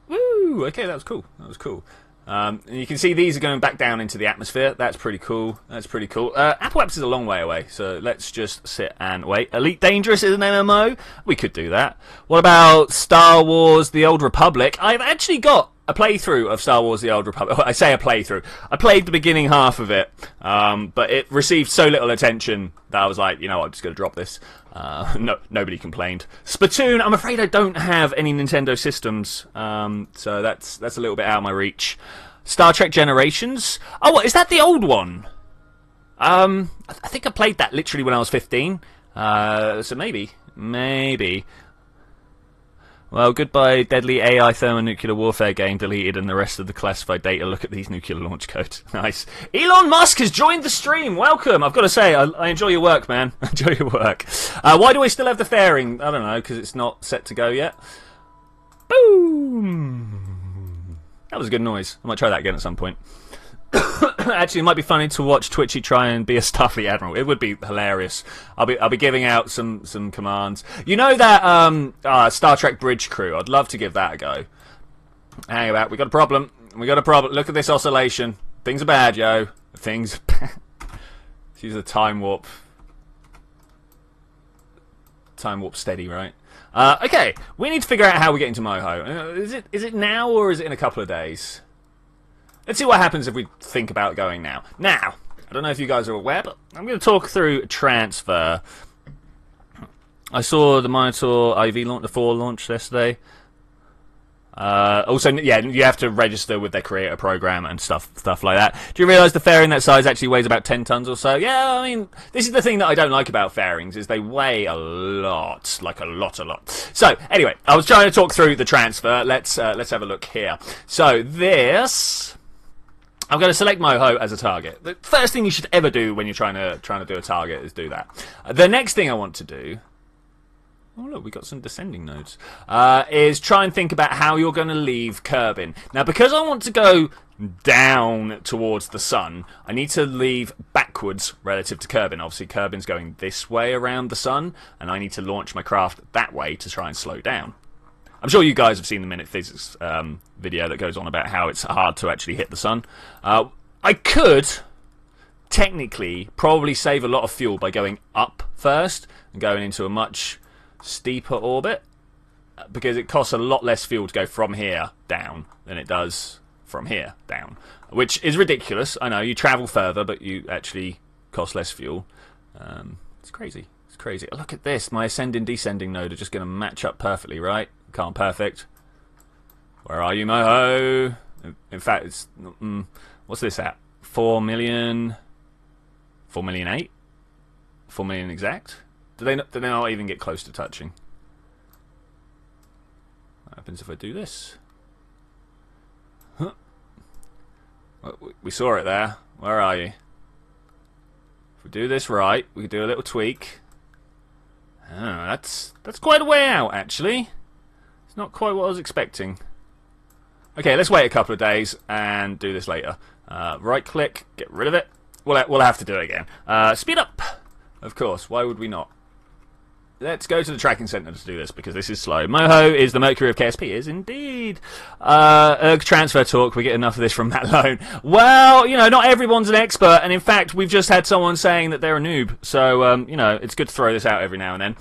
Woo! Okay, that was cool. You can see these are going back down into the atmosphere. That's pretty cool. That's pretty cool. Apoapsis is a long way away, so let's just sit and wait. Elite Dangerous is an MMO. We could do that. What about Star Wars: The Old Republic? I've actually got a playthrough of Star Wars: The Old Republic. I say a playthrough. I played the beginning half of it, but it received so little attention that I was like, you know, I'm just going to drop this. No, nobody complained. Splatoon, I'm afraid I don't have any Nintendo systems, so that's a little bit out of my reach. Star Trek Generations. Oh, what, is that the old one? I think I played that literally when I was 15. So maybe. Well, goodbye, deadly AI thermonuclear warfare game deleted and the rest of the classified data. Look at these nuclear launch codes. Nice. Elon Musk has joined the stream. Welcome. I've got to say, I enjoy your work, man. I enjoy your work. Why do I still have the fairing? I don't know, because it's not set to go yet. Boom. That was a good noise. I might try that again at some point. Actually, it might be funny to watch Twitchi try and be a Starfleet admiral. It would be hilarious. I'll be giving out some commands. You know that Star Trek bridge crew? I'd love to give that a go. Hang about. We got a problem. Look at this oscillation. Things are bad, yo. Things are bad. Let's use a time warp. Time warp steady, right? Okay, we need to figure out how we get into Moho. Is it now or is it in a couple of days? Let's see what happens if we think about going now. Now, I don't know if you guys are aware, but I'm going to talk through transfer. I saw the Minotaur IV launch, the 4 launch yesterday. Also, yeah, you have to register with their creator program and stuff like that. Do you realise the fairing that size actually weighs about 10 tons or so? Yeah, I mean, this is the thing that I don't like about fairings, is they weigh a lot, like a lot. So, anyway, I was trying to talk through the transfer. Let's have a look here. So, this... I'm going to select Moho as a target. The first thing you should ever do when you're trying to do a target is do that. The next thing I want to do... Oh, look, we got some descending nodes. Is try and think about how you're going to leave Kerbin. Now, because I want to go down towards the sun, I need to leave backwards relative to Kerbin. Obviously, Kerbin's going this way around the sun, and I need to launch my craft that way to try and slow down. I'm sure you guys have seen the Minute Physics video that goes on about how it's hard to actually hit the sun. I could, technically, probably save a lot of fuel by going up first and going into a much steeper orbit, because it costs a lot less fuel to go from here down than it does from here down, which is ridiculous. I know, you travel further, but you actually cost less fuel. It's crazy. It's crazy. Look at this. My ascending descending node are just going to match up perfectly, right? Can't perfect. Where are you, Moho? In fact, it's what's this at? 4 million. 4 million 8. 4 million exact. Do they not even get close to touching? What happens if I do this? Huh. We saw it there. Where are you? If we do this right, we can do a little tweak. Oh, that's quite a way out, actually. Not quite what I was expecting. Okay, let's wait a couple of days and do this later. Right click, get rid of it. We'll have to do it again. Speed up, of course. Why would we not? Let's go to the tracking center to do this because this is slow. Moho is the Mercury of KSP. Is indeed. Erg transfer talk. We get enough of this from Matt Lone. Well, you know, not everyone's an expert, and in fact, we've just had someone saying that they're a noob. So, you know, it's good to throw this out every now and then.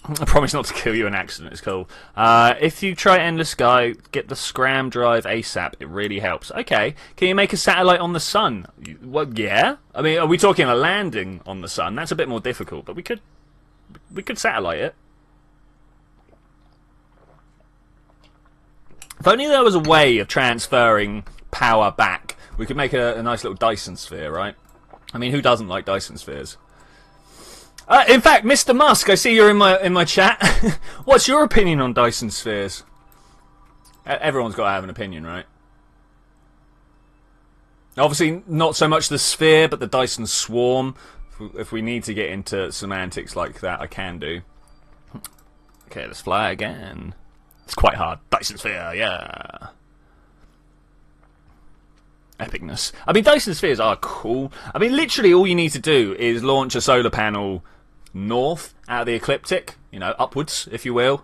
I promise not to kill you in accident, it's cool. If you try Endless Sky, get the Scram drive ASAP. It really helps. Okay, can you make a satellite on the sun? Well, yeah. I mean, are we talking a landing on the sun? That's a bit more difficult, but we could satellite it. If only there was a way of transferring power back. We could make a nice little Dyson sphere, right? I mean, who doesn't like Dyson spheres? In fact, Mr. Musk, I see you're in my chat. What's your opinion on Dyson spheres? Everyone's got to have an opinion, right? Obviously, not so much the sphere, but the Dyson swarm. If we need to get into semantics like that, I can do. Okay, let's fly again. It's quite hard. Dyson sphere, yeah. Epicness. I mean, Dyson spheres are cool. I mean, literally all you need to do is launch a solar panel north out of the ecliptic, you know, upwards, if you will,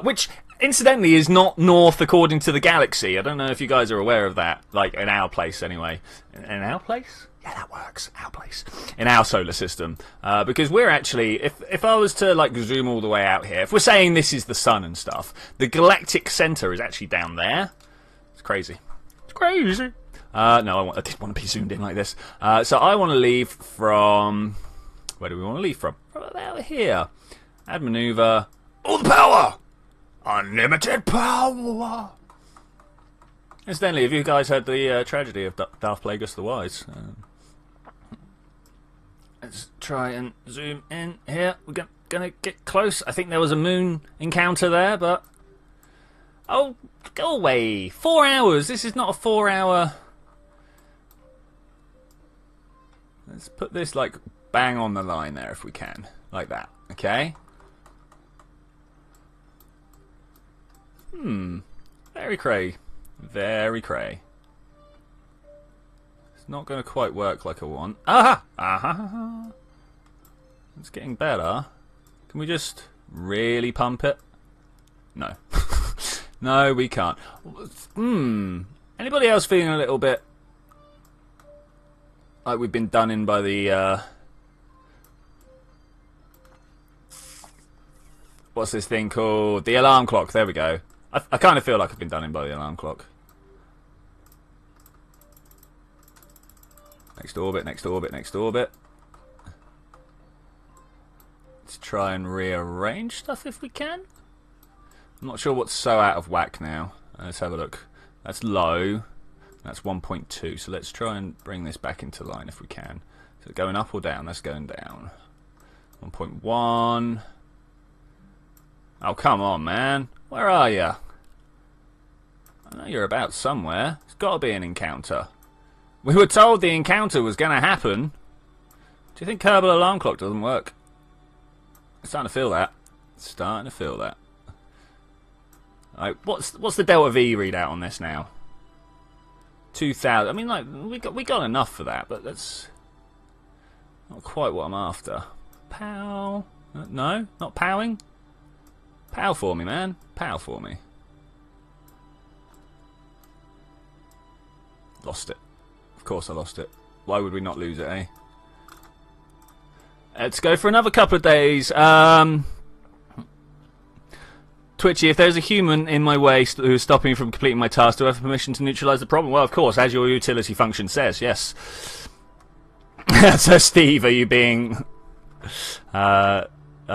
which incidentally, is not north according to the galaxy. I don't know if you guys are aware of that. Like, in our place, anyway. In our place? Yeah, that works. Our place. In our solar system. Because we're actually, if I was to, like, zoom all the way out here, if we're saying this is the sun and stuff, the galactic centre is actually down there. It's crazy. It's crazy. No, I didn't want to be zoomed in like this. So I want to leave from... Where do we want to leave from? From about here. Add manoeuvre. All the power! Unlimited power! Incidentally, have you guys heard the tragedy of Darth Plagueis the Wise? Let's try and zoom in here. We're gonna get close. I think there was a moon encounter there, but... Oh, go away. 4 hours. This is not a 4-hour... Let's put this, like, bang on the line there if we can. Like that. Okay? Very cray. Very cray. It's not going to quite work like I want. Aha! Aha! It's getting better. Can we just really pump it? No. No, we can't. Anybody else feeling a little bit like we've been done in by the... What's this thing called? The alarm clock. There we go. I kind of feel like I've been done in by the alarm clock. Next orbit, next orbit, next orbit. Let's try and rearrange stuff if we can. I'm not sure what's so out of whack now. Let's have a look. That's low. That's 1.2. So let's try and bring this back into line if we can. So going up or down? That's going down. 1.1. Oh, come on, man. Where are you? I know you're about somewhere. It's got to be an encounter. We were told the encounter was going to happen. Do you think Kerbal alarm clock doesn't work? I'm starting to feel that. Starting to feel that. Right, what's the delta V readout on this now? 2,000. I mean, like we got enough for that, but that's not quite what I'm after. Pow? No, not powing. Pow for me, man. Pow for me. Lost it. Of course I lost it. Why would we not lose it, eh? Let's go for another couple of days. Twitchy, if there's a human in my way who's stopping me from completing my task, do I have permission to neutralise the problem? Well, of course, as your utility function says, yes. So, Steve, are you being... Are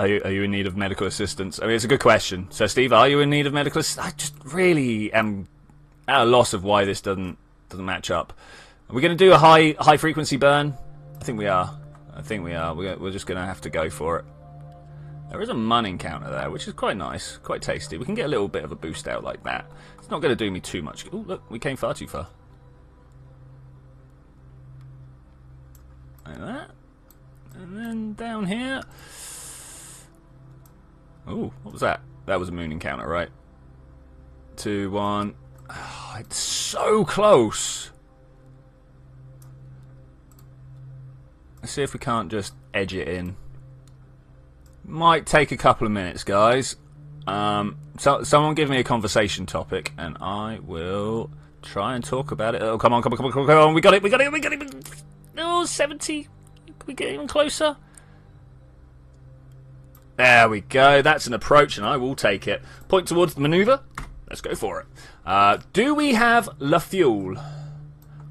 you in need of medical assistance? I mean, it's a good question. So, Steve, are you in need of medical assistance? I just really am at a loss of why this doesn't match up. Are we going to do a high frequency burn? I think we are. I think we are. We're just going to have to go for it. There is a mun encounter there, which is quite nice, quite tasty. We can get a little bit of a boost out like that. It's not going to do me too much. Oh, look, we came far too far. Like that. And then down here. Oh, what was that? That was a moon encounter, right? 2, 1. Oh, it's so close. Let's see if we can't just edge it in. Might take a couple of minutes, guys. So someone give me a conversation topic, and I will try and talk about it. Oh, come on, come on, come on, come on. We got it, we got it, we got it. Oh, 70. Can we get even closer? There we go. That's an approach, and I will take it. Point towards the manoeuvre. Let's go for it. Do we have La Fuel?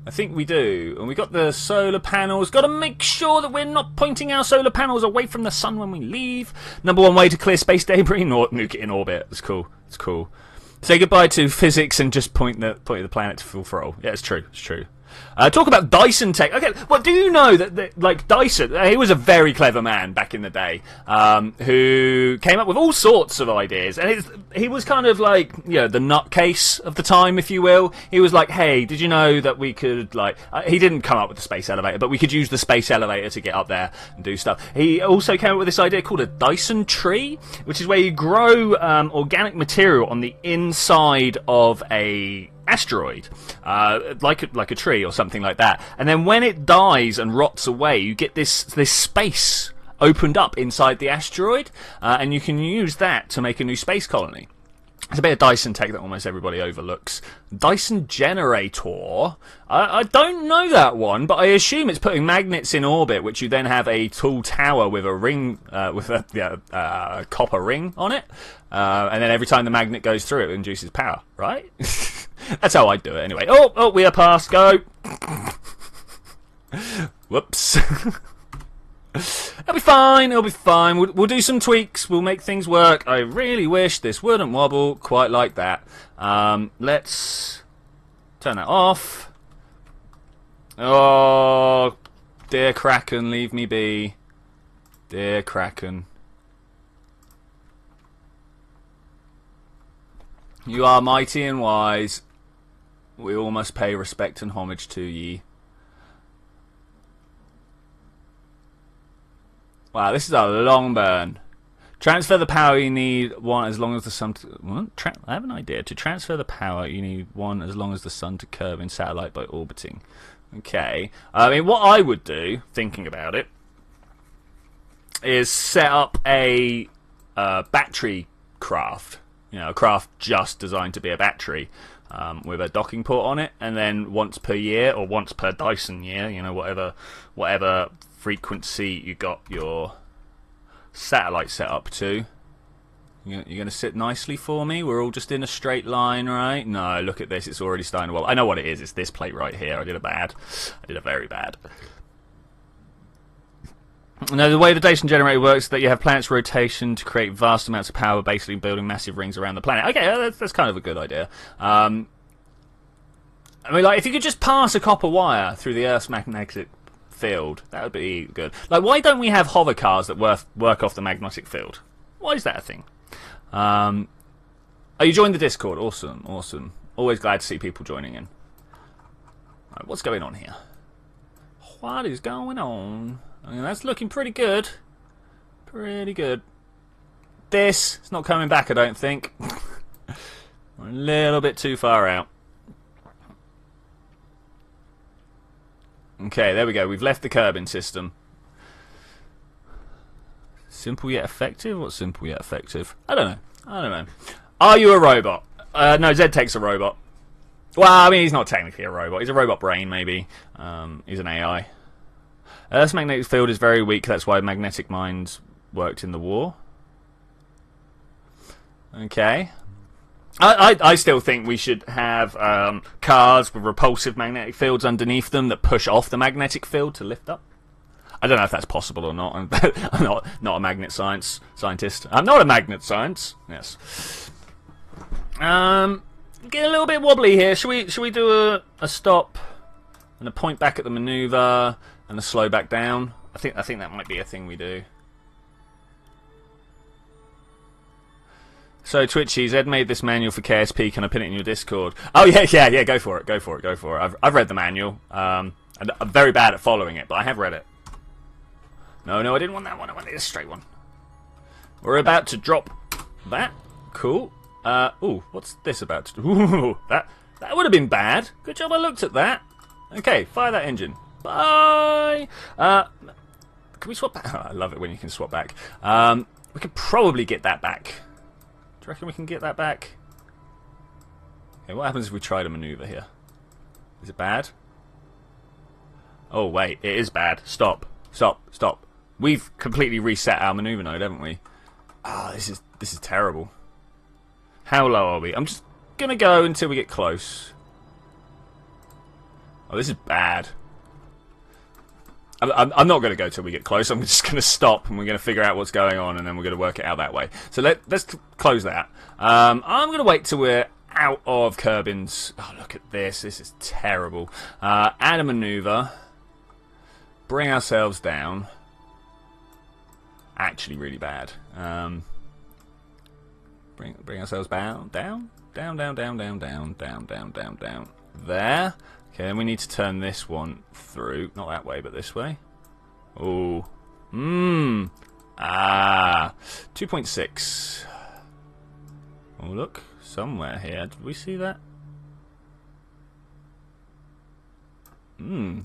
I think we do. And we got the solar panels. Got to make sure that we're not pointing our solar panels away from the sun when we leave. Number one way to clear space debris, nuke it in orbit. It's cool. It's cool. Say goodbye to physics and just point the planet to full throttle. Yeah, it's true. It's true. Talk about Dyson tech. Okay, well, do you know that like Dyson, he was a very clever man back in the day, who came up with all sorts of ideas, and he was kind of like, you know, the nutcase of the time, if you will. He was like, hey, did you know that we could, like, he didn't come up with the space elevator, but we could use the space elevator to get up there and do stuff. He also came up with this idea called a Dyson tree, which is where you grow organic material on the inside of a asteroid, like a tree or something like that, and then when it dies and rots away, you get this space opened up inside the asteroid, and you can use that to make a new space colony. It's a bit of Dyson tech that almost everybody overlooks. Dyson generator. I don't know that one, but I assume it's putting magnets in orbit, which you then have a tall tower with a ring, with a copper ring on it, and then every time the magnet goes through, it induces power. Right? That's how I do it anyway. Oh, we are past. Go. Whoops. It'll be fine, it'll be fine. We'll do some tweaks, we'll make things work. I really wish this wouldn't wobble quite like that. Let's turn that off. Oh, dear Kraken, leave me be. Dear Kraken. You are mighty and wise. We all must pay respect and homage to ye. Wow, this is a long burn. Transfer the power you need one as long as the sun... I have an idea. To transfer the power you need one as long as the sun to curve in satellite by orbiting. Okay. I mean, what I would do, thinking about it, is set up a battery craft. You know, a craft just designed to be a battery with a docking port on it. And then once per year, or once per Dyson year, you know, whatever frequency you got your satellite set up to. You're going to sit nicely for me? We're all just in a straight line, right? No, look at this. It's already starting to wobble. I know what it is. It's this plate right here. I did a very bad. Now, the way the Dyson generator works is that you have planets' rotation to create vast amounts of power, basically building massive rings around the planet. Okay, that's kind of a good idea. I mean, like, if you could just pass a copper wire through the Earth's magnetic field, that would be good. Like, why don't we have hover cars that work off the magnetic field? Why is that a thing? Oh, you joined the Discord. Awesome, awesome. Always glad to see people joining in. Right, what's going on here? What is going on? I mean, that's looking pretty good. Pretty good. This, it's not coming back, I don't think. We're a little bit too far out. Okay, there we go. We've left the curbing system. Simple yet effective? What's simple yet effective? I don't know. Are you a robot? No, ZedTech's a robot. Well, I mean, he's not technically a robot. He's a robot brain, maybe. He's an AI. Earth's magnetic field is very weak. That's why magnetic mines worked in the war. Okay. I still think we should have cars with repulsive magnetic fields underneath them that push off the magnetic field to lift up. I don't know if that's possible or not. I'm not a magnet scientist. I'm not a magnet science. Yes. Get a little bit wobbly here. Should we do a stop and a point back at the maneuver and a slow back down? I think that might be a thing we do. So Twitchi, Zed made this manual for KSP. Can I pin it in your Discord? Oh yeah. Go for it. I've read the manual. I'm very bad at following it, but I have read it. No, I didn't want that one. I wanted a straight one. We're about to drop that. Cool. Ooh, what's this about to do? Ooh, that would have been bad. Good job I looked at that. Okay, fire that engine. Bye. Can we swap back? Oh, I love it when you can swap back. We could probably get that back. Do you reckon we can get that back? Okay, what happens if we try to maneuver here? Is it bad? Oh wait, it is bad. Stop. We've completely reset our maneuver node, haven't we? Ah, this is terrible. How low are we? I'm just gonna go until we get close. Oh, this is bad. I'm not going to go till we get close. I'm just going to stop and we're going to figure out what's going on and then we're going to work it out that way. So let's close that. I'm going to wait till we're out of Kerbin's. Oh, look at this. This is terrible. Add a maneuver. Bring ourselves down. Actually really bad. Bring ourselves down. Down. There. Okay, then we need to turn this one through. Not that way, but this way. Oh. 2.6. Oh, look. Somewhere here. Did we see that?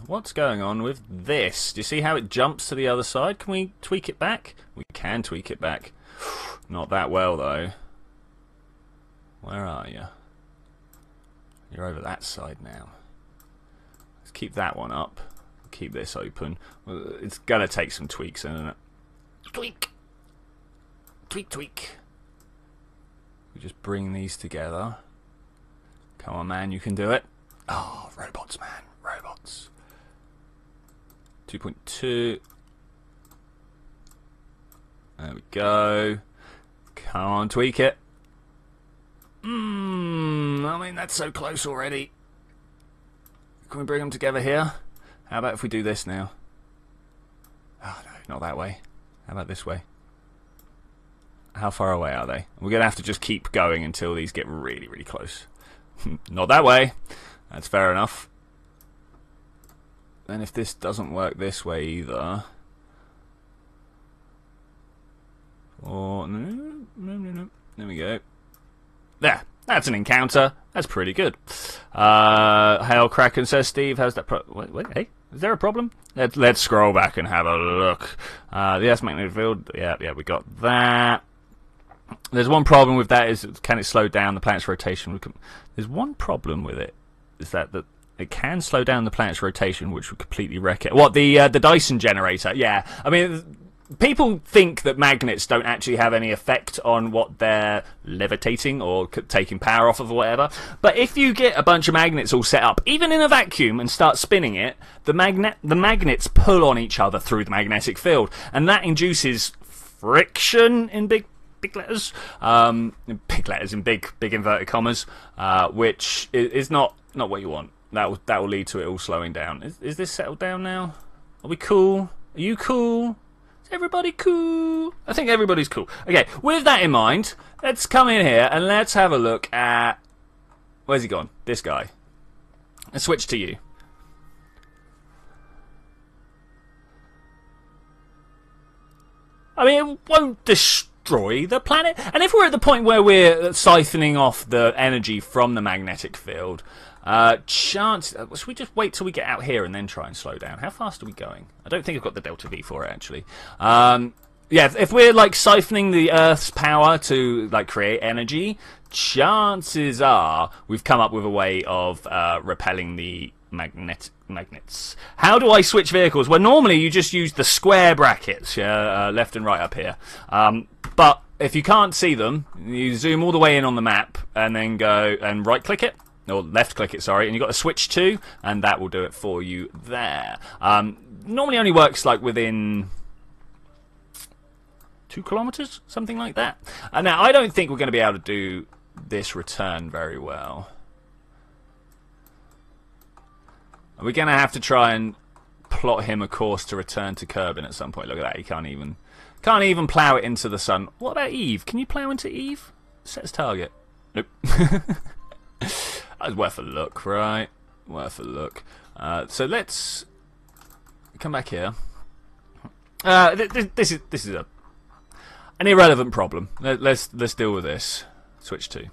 What's going on with this? Do you see how it jumps to the other side? Can we tweak it back? We can tweak it back. Not that well, though. are you? You're over that side now. Let's keep that one up. Keep this open. Well, it's gonna take some tweaks, isn't it? Tweak! Tweak, tweak. We just bring these together. Come on, man, you can do it. Oh, robots, man. Robots. 2.2. There we go. Come on, tweak it. I mean, that's so close already. Can we bring them together here? How about if we do this now? Oh, no, not that way. How about this way? How far away are they? We're going to have to just keep going until these get really, really close. Not that way. That's fair enough. Then if this doesn't work this way either... Oh, no. There we go. There. That's an encounter. That's pretty good. Hail Kraken says, Steve, how's that wait, hey? Is there a problem? Let's scroll back and have a look. The Earth's magnetic field. Yeah, we got that. There's one problem with that is, can it slow down the planet's rotation? There's one problem with it. Is that it can slow down the planet's rotation, which would completely wreck it. What, the Dyson generator? Yeah. I mean, people think that magnets don't actually have any effect on what they're levitating or taking power off of or whatever. But if you get a bunch of magnets all set up, even in a vacuum, and start spinning it, the magnets pull on each other through the magnetic field. And that induces friction in big letters. Big letters in big inverted commas, which is not what you want. That will lead to it all slowing down. Is this settled down now? Are we cool? Are you cool? Is everybody cool? I think everybody's cool. Okay, with that in mind, let's come in here and let's have a look at... Where's he gone? This guy. Let's switch to you. I mean, it won't destroy the planet. And if we're at the point where we're siphoning off the energy from the magnetic field... should we just wait till we get out here and then try and slow down? How fast are we going? I don't think I've got the Delta V for it, actually. Yeah, if we're like siphoning the Earth's power to like create energy, chances are we've come up with a way of repelling the magnets. How do I switch vehicles? Well, normally you just use the square brackets, left and right up here. But if you can't see them, you zoom all the way in on the map and then go and right-click it. Or left-click it, sorry, and you've got to switch to, and that will do it for you there. Normally only works like within 2 kilometers, something like that. Now, I don't think we're going to be able to do this return very well. We're going to have to try and plot him a course to return to Kerbin at some point. Look at that, he can't even plough it into the sun. What about Eve? Can you plough into Eve? Set as target. Nope. That's worth a look, right? Worth a look. So let's come back here. This is an irrelevant problem. Let's deal with this. Switch to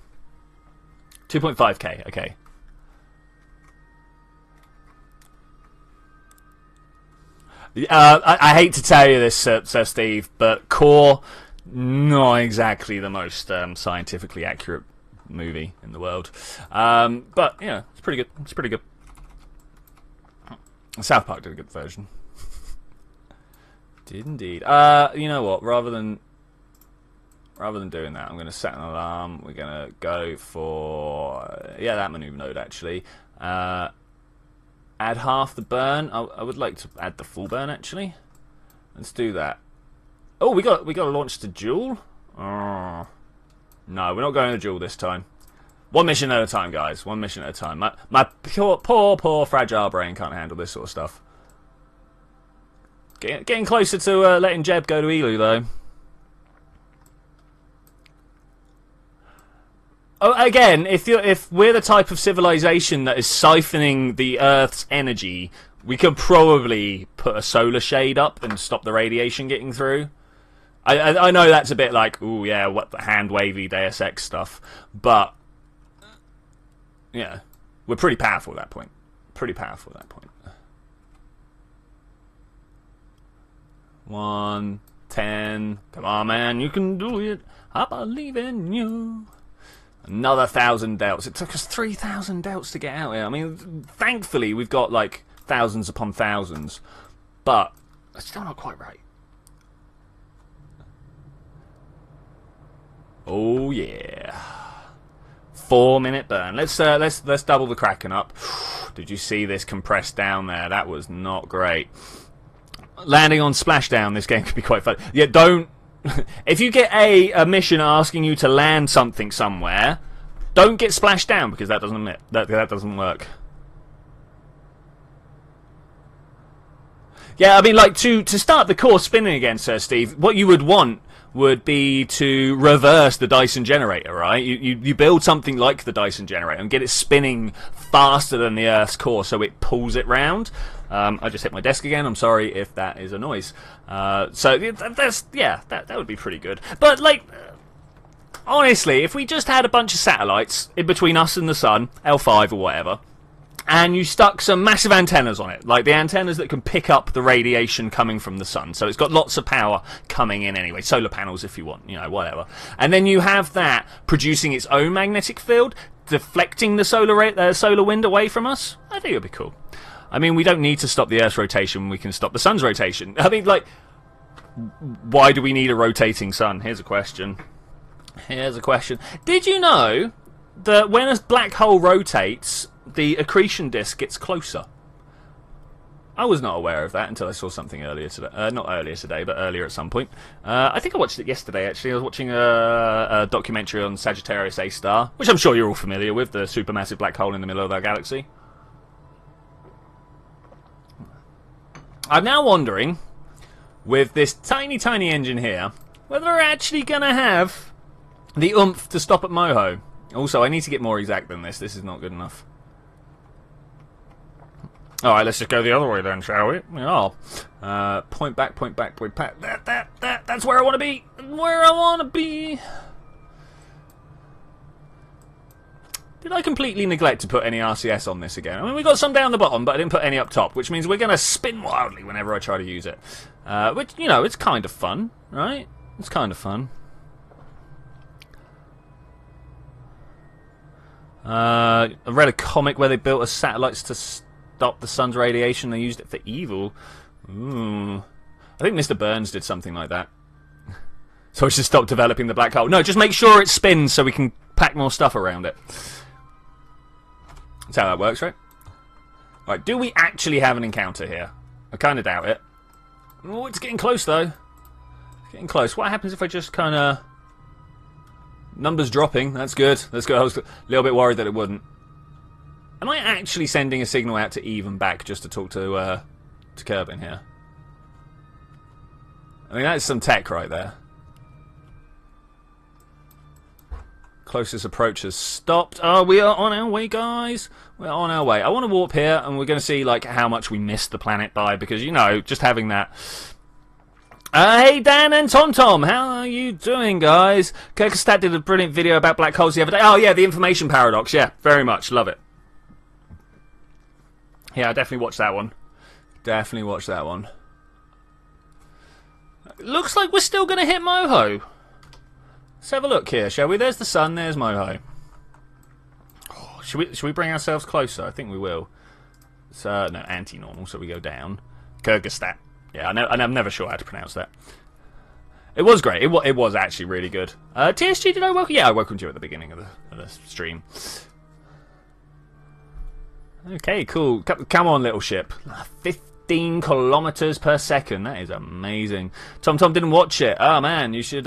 2.5K. Okay. I hate to tell you this, Sir Steve, but Core, not exactly the most scientifically accurate movie in the world, but yeah, it's pretty good. It's pretty good. South Park did a good version. Did indeed. You know what? Rather than doing that, I'm going to set an alarm. We're going to go for that maneuver node actually. Add half the burn. I would like to add the full burn actually. Let's do that. Oh, we got to launch the duel. Oh. No, we're not going to duel this time. One mission at a time, guys. One mission at a time. My poor, fragile brain can't handle this sort of stuff. Getting closer to letting Jeb go to Elu, though. Oh, again, if we're the type of civilization that is siphoning the Earth's energy, we could probably put a solar shade up and stop the radiation getting through. I know that's a bit like, ooh, yeah, what the hand-wavy Deus Ex stuff, but, yeah, we're pretty powerful at that point. Pretty powerful at that point. 1, 10, come on, man, you can do it. I believe in you. Another 1,000 delts. It took us 3,000 delts to get out here. I mean, thankfully, we've got, like, thousands upon thousands. But, it's still not quite right. Oh, yeah. 4-minute burn. Let's double the Kraken up. Did you see this compressed down there? That was not great. Landing on splashdown, this game could be quite fun. Yeah, don't... If you get a mission asking you to land something somewhere, don't get splashed down, because that doesn't work. Yeah, I mean, like, to start the core spinning again, Sir Steve, what you would want would be to reverse the Dyson generator, right? You build something like the Dyson generator and get it spinning faster than the Earth's core so it pulls it round. I just hit my desk again. I'm sorry if that is a noise. So that would be pretty good. But like, honestly, if we just had a bunch of satellites in between us and the sun, L5 or whatever, and you stuck some massive antennas on it, like the antennas that can pick up the radiation coming from the sun, so it's got lots of power coming in anyway, solar panels if you want, you know, whatever. And then you have that producing its own magnetic field, deflecting the solar wind away from us. I think it would be cool. I mean, we don't need to stop the Earth's rotation, we can stop the sun's rotation. I mean, like, why do we need a rotating sun? Here's a question. Here's a question. Did you know that when a black hole rotates, the accretion disk gets closer? I was not aware of that until I saw something earlier today. Not earlier today, but earlier at some point. I think I watched it yesterday, actually. I was watching a documentary on Sagittarius A star, which I'm sure you're all familiar with, the supermassive black hole in the middle of our galaxy. I'm now wondering, with this tiny, tiny engine here, whether we're actually going to have the oomph to stop at Moho. Also, I need to get more exact than this. This is not good enough. Alright, let's just go the other way then, shall we? Oh. Point back, point back, point back. That's where I want to be. Where I want to be. Did I completely neglect to put any RCS on this again? I mean, we got some down the bottom, but I didn't put any up top, which means we're going to spin wildly whenever I try to use it. Which, you know, it's kind of fun, right? It's kind of fun. I read a comic where they built a satellites to stop the sun's radiation. They used it for evil. Ooh. I think Mr. Burns did something like that. So we should stop developing the black hole. No, just make sure it spins so we can pack more stuff around it. That's how that works, right? Right, do we actually have an encounter here? I kind of doubt it. Oh, it's getting close, though. It's getting close. What happens if I just kind of... Numbers dropping. That's good. That's good. I was a little bit worried that it wouldn't. Am I actually sending a signal out to Eve and back just to talk to Kerbal here? I mean, that's some tech right there. Closest approach has stopped. Oh, we are on our way, guys. We're on our way. I want to warp here, and we're going to see like how much we missed the planet by, because, you know, just having that... hey, Dan and TomTom, how are you doing, guys? Kirkestat did a brilliant video about black holes the other day. Oh, yeah, the information paradox. Yeah, very much. Love it. Yeah, I definitely watched that one. Definitely watched that one. Looks like we're still going to hit Moho. Let's have a look here, shall we? There's the sun, there's Moho. Oh, should we bring ourselves closer? I think we will. So, no, anti-normal, so we go down. Kirkestat. Yeah, I'm never sure how to pronounce that. It was great. It was actually really good. TSG, did I welcome? Yeah, I welcomed you at the beginning of the stream. Okay, cool. Come on, little ship. 15 kilometers per second. That is amazing. TomTom didn't watch it. Oh man, you should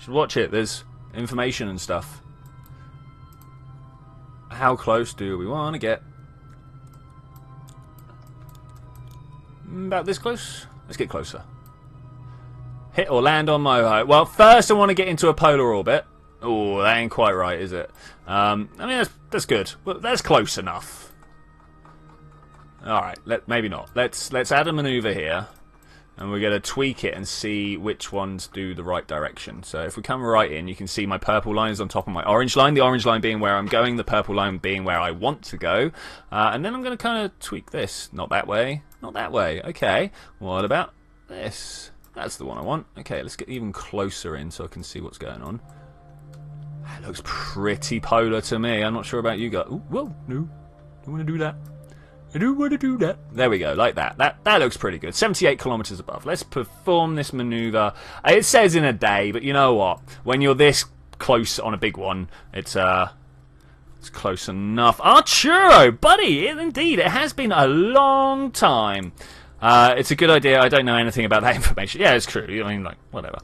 watch it. There's information and stuff. How close do we want to get? About this close? Let's get closer. Hit or land on Moho. Well, first I want to get into a polar orbit. Oh, that ain't quite right, is it? I mean, that's good. Well, that's close enough. Alright, maybe not. Let's add a maneuver here. And we're going to tweak it and see which ones do the right direction. So if we come right in, you can see my purple line is on top of my orange line. The orange line being where I'm going, the purple line being where I want to go. And then I'm going to kind of tweak this. Not that way. Not that way. Okay. What about this? That's the one I want. Okay, let's get even closer in so I can see what's going on. That looks pretty polar to me. I'm not sure about you guys. Ooh, whoa, no. Don't want to do that. I don't want to do that. There we go, like that. That looks pretty good. 78 kilometers above. Let's perform this maneuver. It says in a day, but you know what? When you're this close on a big one, it's close enough. Arturo, buddy, indeed, it has been a long time. It's a good idea. I don't know anything about that information. Yeah, it's true. I mean, like, whatever.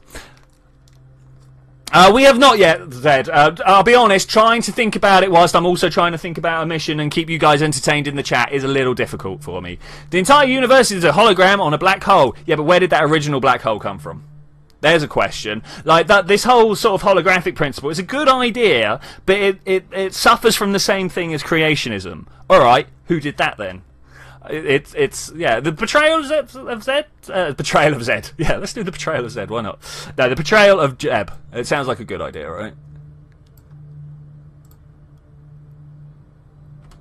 We have not yet, Zed. I'll be honest, trying to think about it whilst I'm also trying to think about a mission and keep you guys entertained in the chat is a little difficult for me. The entire universe is a hologram on a black hole. Yeah, but where did that original black hole come from? There's a question. Like, this whole sort of holographic principle is a good idea, but it suffers from the same thing as creationism. Alright, who did that then? It's yeah, the betrayal of Zed. Betrayal of Zed. Yeah, let's do the betrayal of Zed. Why not? No, the betrayal of Jeb. It sounds like a good idea, right?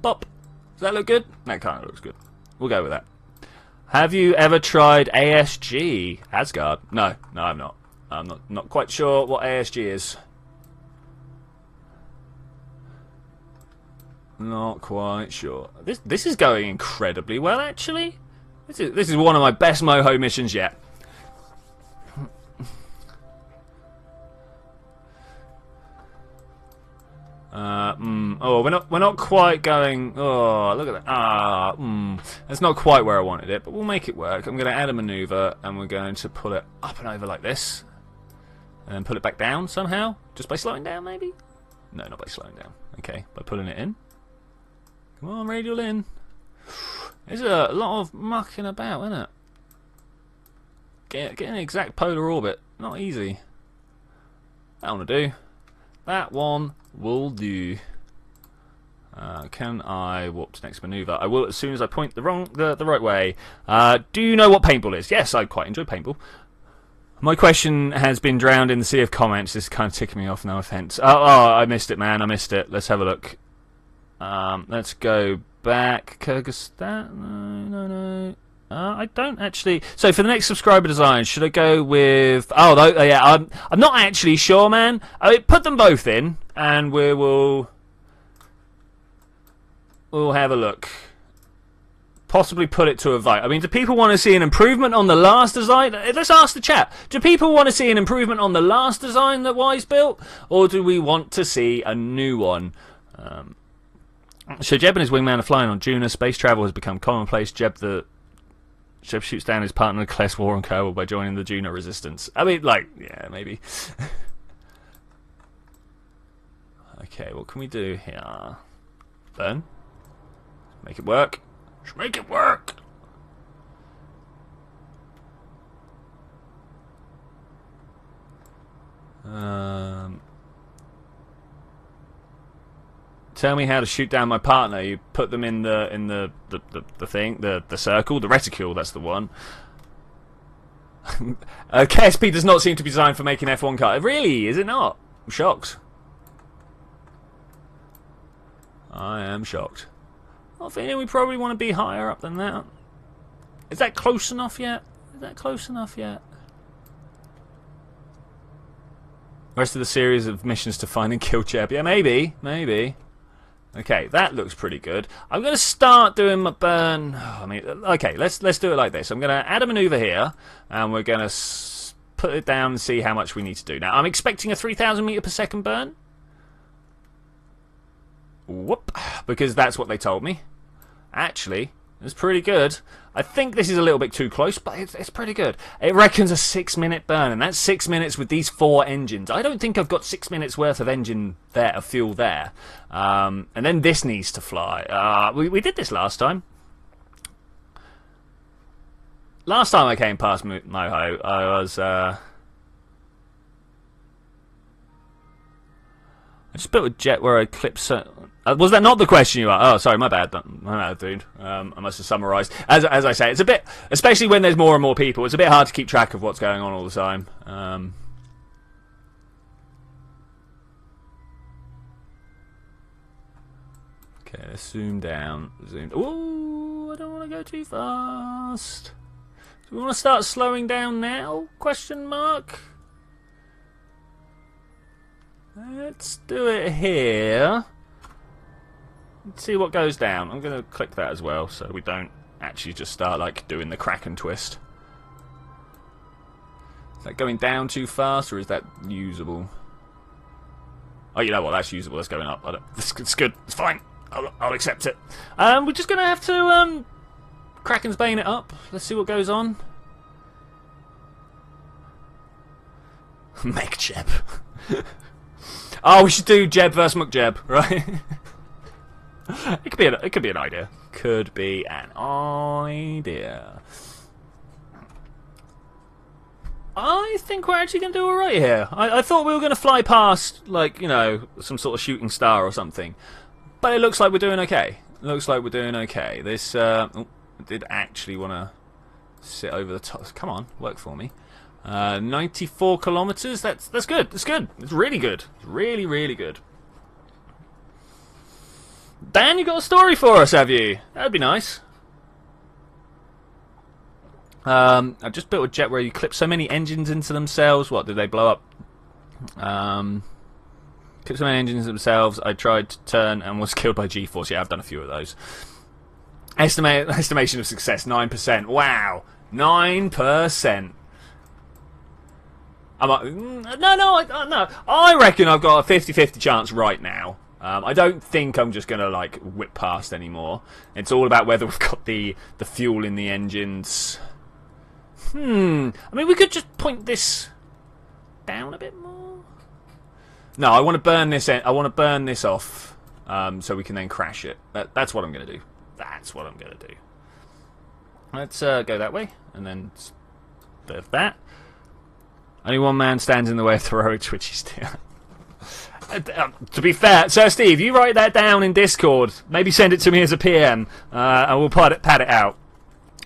Bop. Does that look good? That kind of looks good. We'll go with that. Have you ever tried ASG? Asgard? No, I'm not. I'm not quite sure what ASG is. Not quite sure. This is going incredibly well, actually. This is one of my best Moho missions yet. Oh, we're not quite going. Oh, look at that. That's not quite where I wanted it, but we'll make it work. I'm going to add a maneuver, and we're going to pull it up and over like this, and then pull it back down somehow, just by slowing down, maybe. No, not by slowing down. Okay, by pulling it in. Come on, radial in. There's a lot of mucking about, isn't it? Getting an exact polar orbit, not easy. That one will do. That one will do. Can I warp to next maneuver? I will as soon as I point the right way. Do you know what paintball is? Yes, I quite enjoy paintball. My question has been drowned in the sea of comments. This is kind of ticking me off, no offense. Oh, I missed it, man. I missed it. Let's have a look. Let's go back. Kyrgyzstan? No. I don't actually. So for the next subscriber design, should I go with? Oh, yeah. I'm not actually sure, man. Put them both in, and we'll have a look. Possibly put it to a vote. I mean, do people want to see an improvement on the last design? Let's ask the chat. Do people want to see an improvement on the last design that Wise built, or do we want to see a new one? So Jeb and his wingman are flying on Duna. Space travel has become commonplace. Jeb shoots down his partner, declares war on Kerbal by joining the Duna resistance. I mean, like, yeah, maybe. Okay, what can we do here? Burn. Make it work. Make it work. Tell me how to shoot down my partner. You put them in the thing, the circle, the reticule. That's the one. KSP does not seem to be designed for making F1 cars. Really? Is it not? I'm shocked. I am shocked. I think we probably want to be higher up than that. Is that close enough yet? Is that close enough yet? Rest of the series of missions to find and kill Jeb. Yeah, maybe. Okay, that looks pretty good. I'm going to start doing my burn. Oh, I mean, okay, let's do it like this. I'm going to add a maneuver here, and we're going to put it down and see how much we need to do. Now, I'm expecting a 3,000 meter per second burn. Whoop, because that's what they told me. Actually, it's pretty good. I think this is a little bit too close, but it's pretty good. It reckons a 6-minute burn, and that's 6 minutes with these 4 engines. I don't think I've got 6 minutes worth of engine there, of fuel there. And then this needs to fly. We did this last time. Last time I came past Moho, I was... I just built a jet where I clipped... was that not the question you asked? Oh, sorry, my bad, dude. I must have summarised. As I say, it's a bit... Especially when there's more and more people, it's a bit hard to keep track of what's going on all the time. Okay, let's zoom down. Ooh, I don't want to go too fast. Do we want to start slowing down now? Question mark. Let's do it here. Let's see what goes down. I'm going to click that as well, so we don't actually just start like doing the Kraken twist. Is that going down too fast, or is that usable? Oh, you know what? That's usable. That's going up. It's good. It's fine. I'll accept it. We're just going to have to Kraken's Bane it up. Let's see what goes on. Make Jeb. Oh, we should do Jeb versus McJeb, right? It could be an idea. Could be an idea. I think we're actually going to do alright here. I thought we were going to fly past, like, you know, some sort of shooting star or something. But it looks like we're doing okay. Looks like we're doing okay. This, did actually want to sit over the top. Come on, work for me. 94 kilometers. That's good. That's good. It's really good. It's really, really good. Dan, you got a story for us, have you? That'd be nice. I've just built a jet where you clip so many engines into themselves. What, did they blow up? Clip so many engines into themselves. I tried to turn and was killed by G-force. Yeah, I've done a few of those. Estimation of success, 9%. Wow, 9%. No. I reckon I've got a 50-50 chance right now. I don't think I'm just going to like whip past anymore. It's all about whether we've got the fuel in the engines. I mean, we could just point this down a bit more. No, I want to burn this. I want to burn this off, so we can then crash it. That's what I'm going to do. That's what I'm going to do. Let's go that way, and then there's that. Only one man stands in the way of the heroic Twitchy steer. To be fair, Sir Steve, you write that down in Discord. Maybe send it to me as a PM, and we'll pad it out.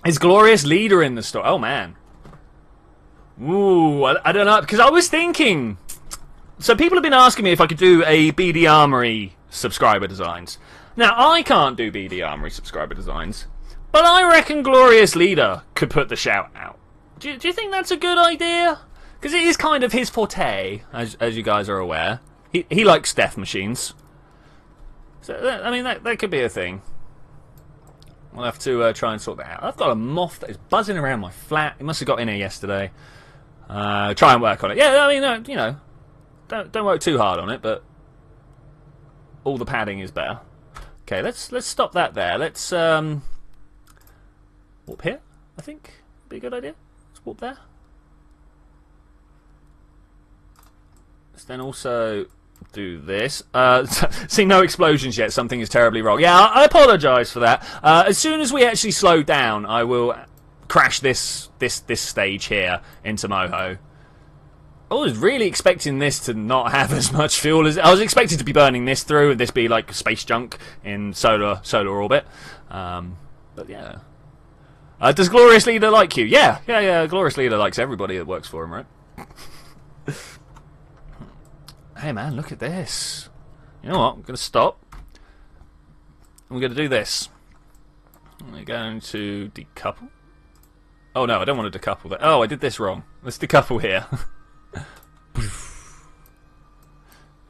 Is Glorious Leader in the store? Oh, man. Ooh, I don't know, because I was thinking... So people have been asking me if I could do a BD Armory subscriber designs. Now, I can't do BD Armory subscriber designs, but I reckon Glorious Leader could put the shout out. Do you think that's a good idea? Because it is kind of his forte, as you guys are aware. He likes death machines. So, I mean, that could be a thing. We'll have to try and sort that out. I've got a moth that is buzzing around my flat. He must have got in here yesterday. Try and work on it. Yeah, I mean, you know, don't work too hard on it, but all the padding is better. Okay, let's stop that there. Let's warp here. I think would be a good idea. Let's warp there. Let's then also do this. See, no explosions yet. Something is terribly wrong. Yeah, I apologise for that. As soon as we actually slow down, I will crash this stage here into Moho. I was really expecting this to not have as much fuel as I was expecting to be burning this through, and this be like space junk in solar orbit. But yeah. Does Glorious Leader like you? Yeah. Glorious Leader likes everybody that works for him, right? Hey man, look at this. You know what? I'm going to stop. And we're going to do this. We're going to decouple. Oh no, I don't want to decouple that. Oh, I did this wrong. Let's decouple here.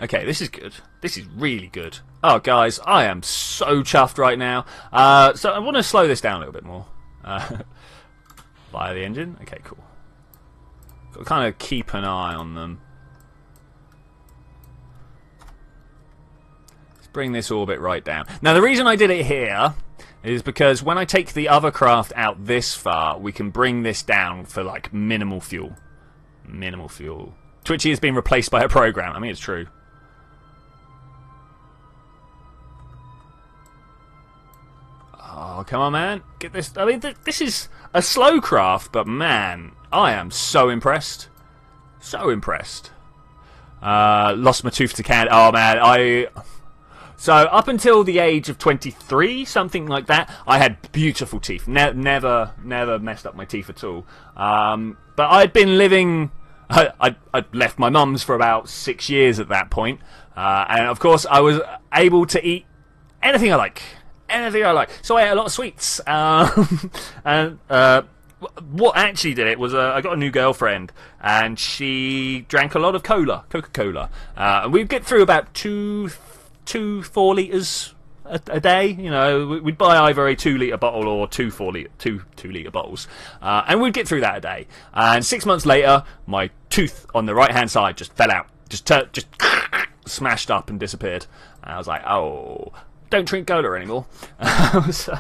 Okay, this is good. This is really good. Oh guys, I am so chuffed right now. So I want to slow this down a little bit more. Fire the engine. Okay, cool. Got to kind of keep an eye on them. Bring this orbit right down. Now the reason I did it here is because when I take the other craft out this far, we can bring this down for like minimal fuel. Minimal fuel. Twitchy has been replaced by a program. I mean, it's true. Oh, come on, man. Get this. I mean, this is a slow craft, but man, I am so impressed. So impressed. Lost my tooth to candy. Oh, man, So up until the age of 23, something like that, I had beautiful teeth. Never messed up my teeth at all. But I'd been living... I'd left my mum's for about 6 years at that point. And of course, I was able to eat anything I like. Anything I like. So I ate a lot of sweets. And what actually did it was I got a new girlfriend, and she drank a lot of Coca-Cola. And we'd get through about 4 litres a day. You know, we'd buy either a 2-litre bottle or two 2-litre bottles, and we'd get through that a day. And 6 months later, my tooth on the right hand side just fell out, just smashed up and disappeared. And I was like, oh, don't drink cola anymore. So,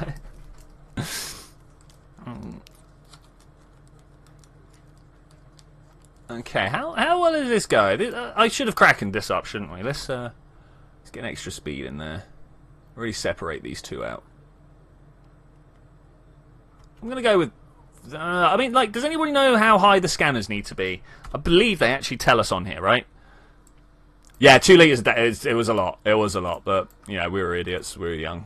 okay, how well is this going? I should have crackened this up, shouldn't we? Let's get an extra speed in there. Really separate these two out. I'm gonna go with. I mean, like, does anybody know how high the scanners need to be? I believe they actually tell us on here, right? Yeah, 2 litres a day. It was a lot. It was a lot, but you know, we were idiots. We were young.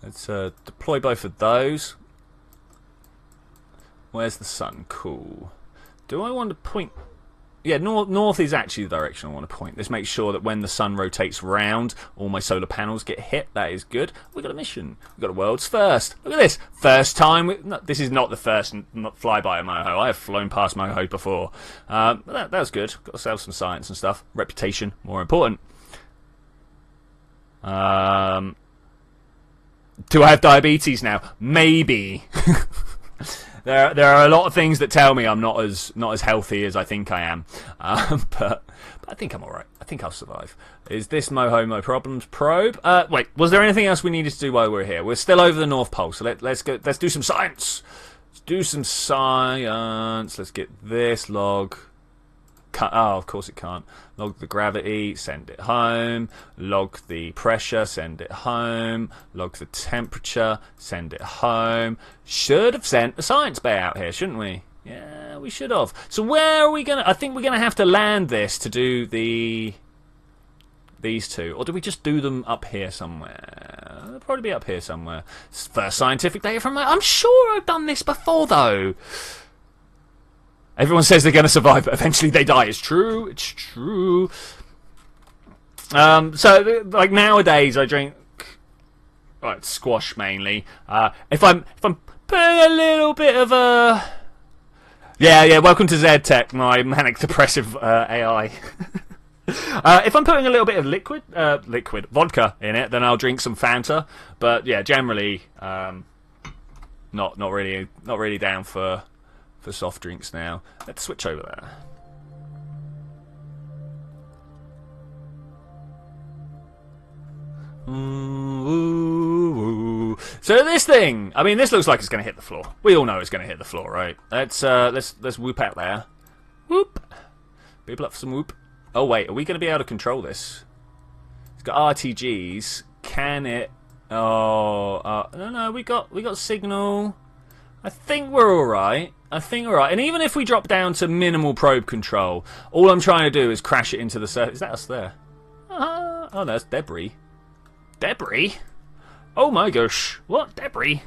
Let's deploy both of those. Where's the sun? Cool. Do I want to point? Yeah, north is actually the direction I want to point. This makes sure that when the sun rotates round, all my solar panels get hit. That is good. We got a mission. We got a world's first. Look at this. First time. This is not the first flyby of Moho. I have flown past Moho before. That was good. Got ourselves some science and stuff. Reputation, more important. Do I have diabetes now? Maybe. There are a lot of things that tell me I'm not as healthy as I think I am, but I think I'm all right. I think I'll survive. Is this Moho Problems probe? Wait, was there anything else we needed to do while we're here? We're still over the North Pole, so let's go. Let's do some science. Let's do some science. Let's get this log. Oh, of course it can't. Log the gravity, send it home. Log the pressure, send it home. Log the temperature, send it home. Should have sent the science bay out here, shouldn't we? Yeah, we should have. So where are we going to... I think we're going to have to land this to do these two. Or do we just do them up here somewhere? They'll probably be up here somewhere. First scientific data from... I'm sure I've done this before, though. Everyone says they're going to survive, but eventually they die. It's true. It's true. So, like, nowadays, I drink squash mainly. If I'm putting a little bit of a... Yeah, welcome to ZTech, my manic depressive AI. If I'm putting a little bit of liquid vodka in it, then I'll drink some Fanta. But yeah, generally, not really down for soft drinks now. Let's switch over there. Ooh. So this thing, I mean, this looks like it's going to hit the floor. We all know it's going to hit the floor, right? Let's whoop out there. Whoop. People up for some whoop. Oh wait, are we going to be able to control this? It's got RTGs. Can it? Oh, no. We got signal. I think we're all right. And even if we drop down to minimal probe control, all I'm trying to do is crash it into the surface. Is that us there? Oh, no, that's debris. Debris? Oh my gosh. What? Debris?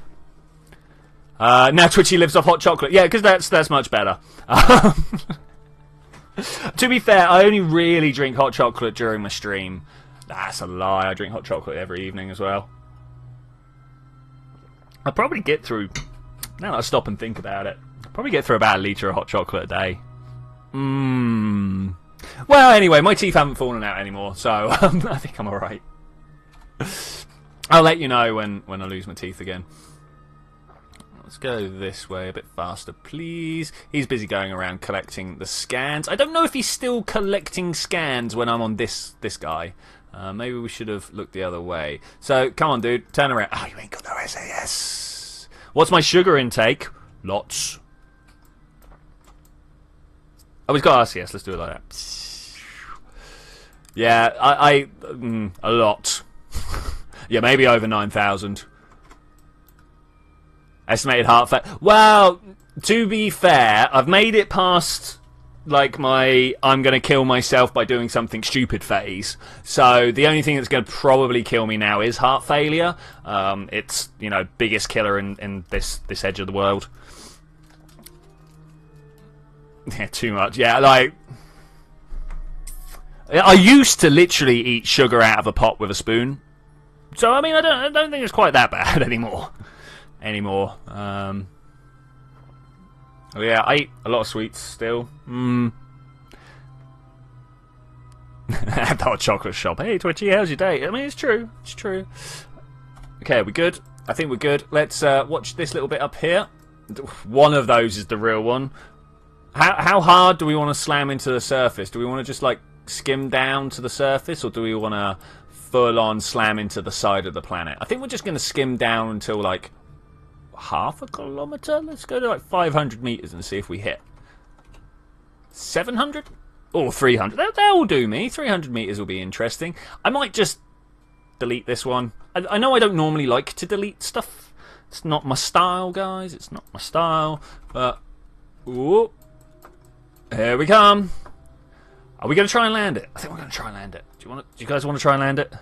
Now Twitchy lives off hot chocolate. Yeah, because that's much better. To be fair, I only really drink hot chocolate during my stream. That's a lie. I drink hot chocolate every evening as well. I'll probably get through... Now that I stop and think about it, probably get through about a litre of hot chocolate a day. Well, anyway, my teeth haven't fallen out anymore, so I think I'm alright. I'll let you know when I lose my teeth again. Let's go this way a bit faster, please. He's busy going around collecting the scans. I don't know if he's still collecting scans when I'm on this guy. Maybe we should have looked the other way. So, come on, dude, turn around. Oh, you ain't got no SAS. What's my sugar intake? Lots. Oh, he's got RCS. Let's do it like that. Yeah, a lot. Yeah, maybe over 9,000. Estimated heart fat. Well, to be fair, I've made it past like my I'm going to kill myself by doing something stupid phase. So the only thing that's going to probably kill me now is heart failure. It's, you know, biggest killer in this edge of the world. Yeah, too much. Yeah, like I used to literally eat sugar out of a pot with a spoon. So I mean, I don't think it's quite that bad anymore. anymore. Oh yeah, I eat a lot of sweets still. At the hot chocolate shop. Hey Twitchy, how's your day? I mean, it's true. It's true. Okay, are we good? I think we're good. Let's watch this little bit up here. One of those is the real one. How hard do we want to slam into the surface? Do we want to just like skim down to the surface, or do we want to full on slam into the side of the planet? I think we're just going to skim down until like half a kilometer. Let's go to like 500 meters and see if we hit 700 or 300. That will do me. 300 meters will be interesting. I might just delete this one. I know I don't normally like to delete stuff. It's not my style, guys. It's not my style. But ooh, here we come. Are we going to try and land it? I think we're going to try and land it. Do you guys want to try and land it?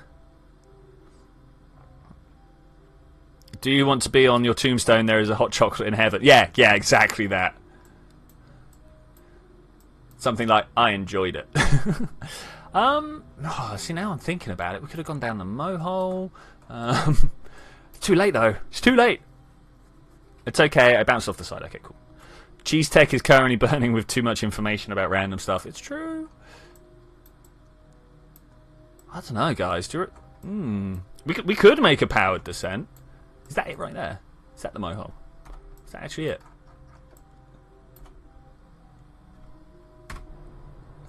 Do you want to be on your tombstone? There is a hot chocolate in heaven. Yeah, exactly that. Something like, I enjoyed it. See, now I'm thinking about it. We could have gone down the mohole. It's too late, though. It's too late. It's okay. I bounced off the side. Okay, cool. Cheese Tech is currently burning with too much information about random stuff. It's true. I don't know, guys. We could make a powered descent. Is that it right there? Is that the mohole? Is that actually it?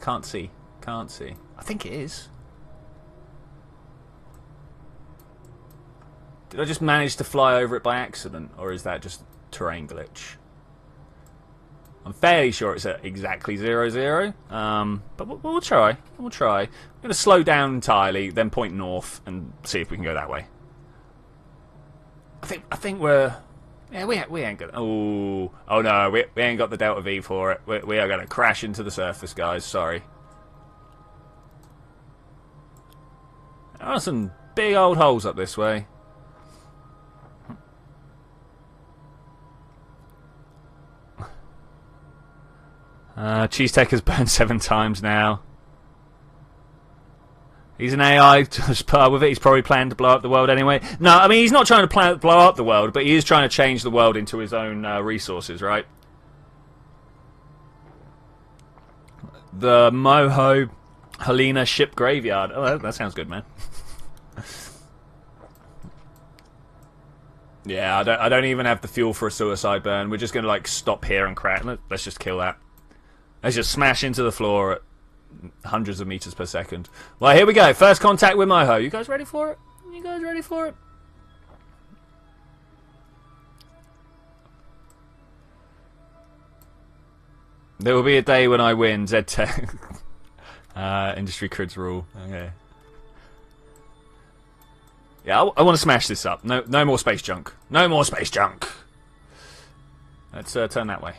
Can't see. Can't see. I think it is. Did I just manage to fly over it by accident, or is that just terrain glitch? I'm fairly sure it's at exactly 0, but we'll try. We'll try. I'm going to slow down entirely, then point north and see if we can go that way. I think we're... Yeah, we ain't got... Oh no, we ain't got the Delta V for it. We are going to crash into the surface, guys. Sorry. There are some big old holes up this way. Cheese Tech has burned 7 times now. He's an AI to just put up with it. He's probably planning to blow up the world anyway. No, I mean, he's not trying to blow up the world, but he is trying to change the world into his own resources, right? The Moho Helena ship graveyard. Oh, that sounds good, man. Yeah, I don't even have the fuel for a suicide burn. We're just going to, like, stop here and crash. Let's just kill that. Let's just smash into the floor at hundreds of meters per second. Well, here we go. First contact with Moho. You guys ready for it? You guys ready for it? There will be a day when I win. ZTech. Industry crids rule. Okay. Yeah, I want to smash this up. No more space junk. No more space junk. Let's turn that way.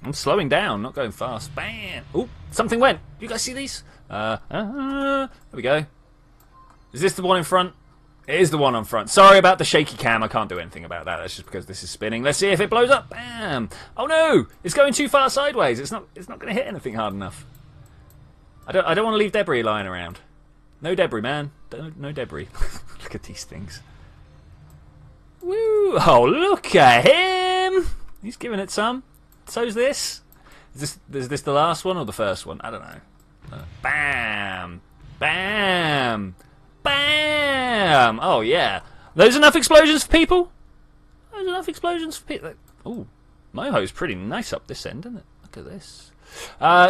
I'm slowing down, not going fast. Bam! Oh, something went. You guys see these? There we go. Is this the one in front? It is the one on front. Sorry about the shaky cam. I can't do anything about that. That's just because this is spinning. Let's see if it blows up. Bam! Oh no! It's going too far sideways. It's not going to hit anything hard enough. I don't want to leave debris lying around. No debris, man. No debris. Look at these things. Woo! Oh, look at him! He's giving it some. So's this. Is this the last one or the first one? I don't know. Bam! Bam! Bam! Oh, yeah. Those enough explosions for people? Those enough explosions for people? Ooh, Moho's pretty nice up this end, isn't it? Look at this.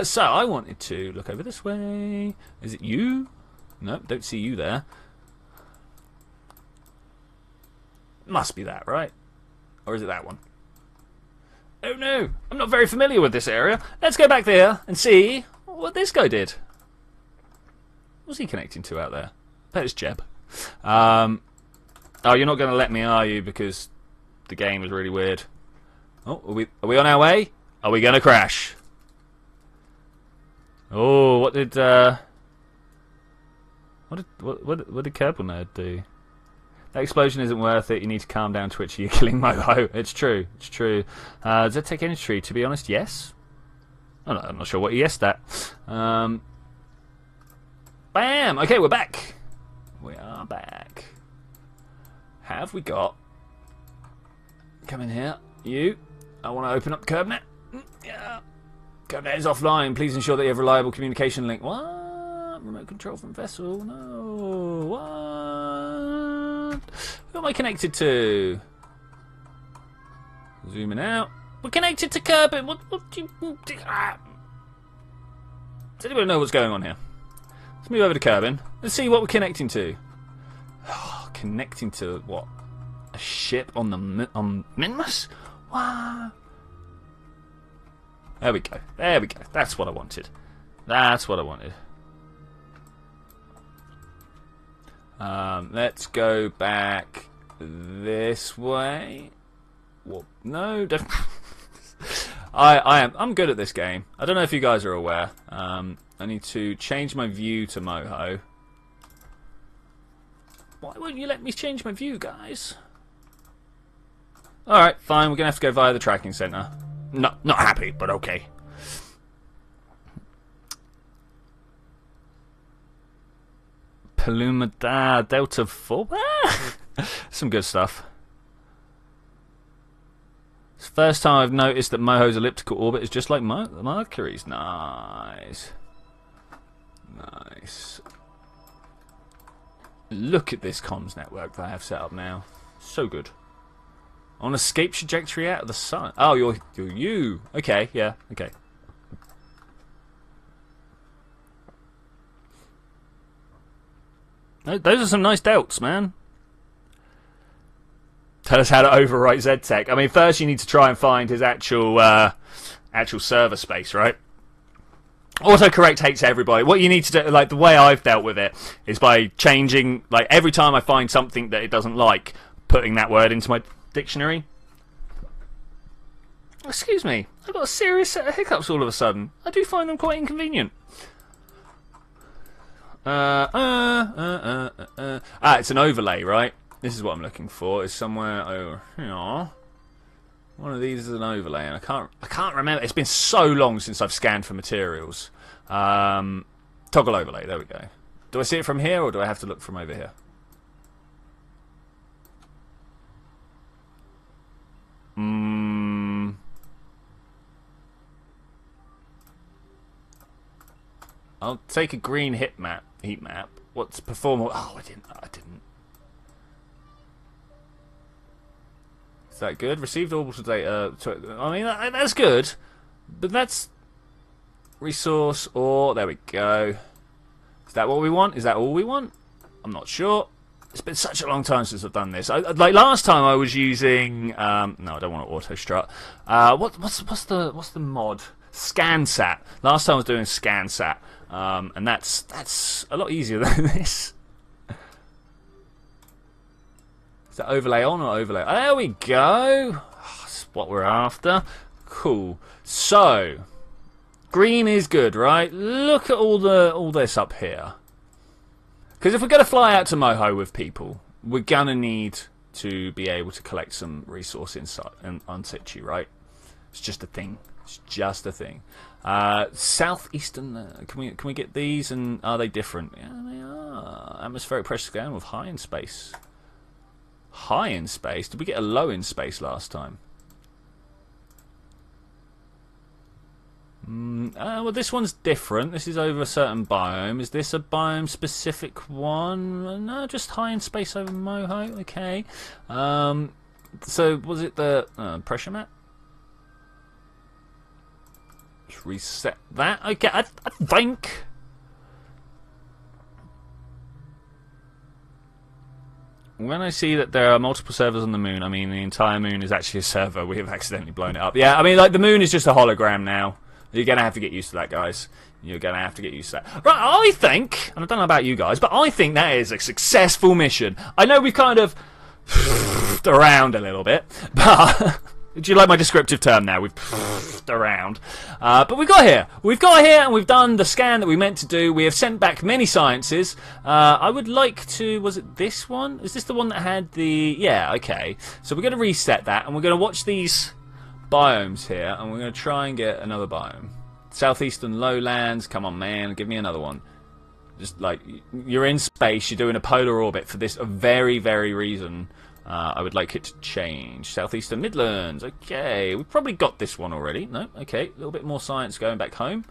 So, I wanted to look over this way. Is it you? No, don't see you there. Must be that, right? Or is it that one? Oh no, I'm not very familiar with this area. Let's go back there and see what this guy did. What's he connecting to out there? That is Jeb. Oh, you're not going to let me, are you? Because the game is really weird. Oh, are we on our way? Are we going to crash? Oh, what did Kerbal Nerd do? That explosion isn't worth it. You need to calm down, Twitch. You're killing Moho. It's true. It's true. Does that take entry? To be honest, yes. I'm not sure what he yesed at. Bam! Okay, we're back. We are back. have we got? Come in here. You. I want to open up the CurbNet. Yeah. CurbNet is offline. Please ensure that you have a reliable communication link. What? Remote control from vessel? No. What? Who am I connected to? Zooming out. We're connected to Kerbal. What do you... Does anybody know what's going on here? Let's move over to Kerbal. Let's see what we're connecting to. Oh, connecting to what? A ship on the on Minmus? What? There we go. There we go. That's what I wanted. That's what I wanted. Let's go back this way. Well, no, don't. I'm good at this game. I don't know if you guys are aware. I need to change my view to Moho. Why won't you let me change my view, guys? Alright, fine. We're going to have to go via the tracking centre. Not happy, but okay. Paluma Delta 4. Some good stuff. It's the first time I've noticed that Moho's elliptical orbit is just like Mercury's. Nice. Nice. Look at this comms network that I have set up now. So good. On escape trajectory out of the sun. Oh, you're you. Okay, yeah, okay. Those are some nice delts, man. Tell us how to overwrite ZTech. I mean, first you need to try and find his actual server space, right? Autocorrect hates everybody. What you need to do, like the way I've dealt with it, is by changing, like every time I find something that it doesn't like, putting that word into my dictionary. Excuse me, I've got a serious set of hiccups all of a sudden. I do find them quite inconvenient. It's an overlay, right? This is what I'm looking for. Is somewhere over here. One of these is an overlay, and I can't remember. It's been so long since I've scanned for materials. Toggle overlay. There we go. Do I see it from here, or do I have to look from over here? I'll take a green heat map. What's perform? Oh, I didn't. Is that good? Received orbital data. I mean, that's good, but that's resource. Or there we go. Is that what we want? Is that all we want? I'm not sure. It's been such a long time since I've done this. Like last time, I was using. No, I don't want to auto strut. What's the mod? ScanSat. Last time I was doing ScanSat, and that's a lot easier than this. Is that overlay on or overlay? There we go. That's what we're after. Cool. So, green is good, right? Look at all this up here. Because if we're going to fly out to Moho with people, we're going to need to be able to collect some resource inside on situ, right? It's just a thing. It's just a thing. Southeastern. Can we get these? And are they different? Yeah, they are. Atmospheric pressure scan with high in space. High in space? Did we get a low in space last time? Well, this one's different. This is over a certain biome. Is this a biome-specific one? No, just high in space over Moho. Okay. So, was it the pressure map? Let's reset that. Okay, I think... When I see that there are multiple servers on the moon, I mean the entire moon is actually a server. We have accidentally blown it up. Yeah, I mean, like, the moon is just a hologram now. You're going to have to get used to that, guys. You're going to have to get used to that. Right, I think, and I don't know about you guys, but I think that is a successful mission. I know we've kind of around a little bit, but... Do you like my descriptive term now? We've around. But we got here. We've got here and we've done the scan that we meant to do. We have sent back many sciences. I would like to... Was it this one? Is this the one that had the... Yeah, okay. So we're going to reset that and we're going to watch these biomes here and we're going to try and get another biome. Southeastern lowlands. Come on, man. Give me another one. Just like... You're in space. You're doing a polar orbit for this very, very reason. I would like it to change. Southeastern Midlands. Okay, we've probably got this one already. No, okay, a little bit more science going back home.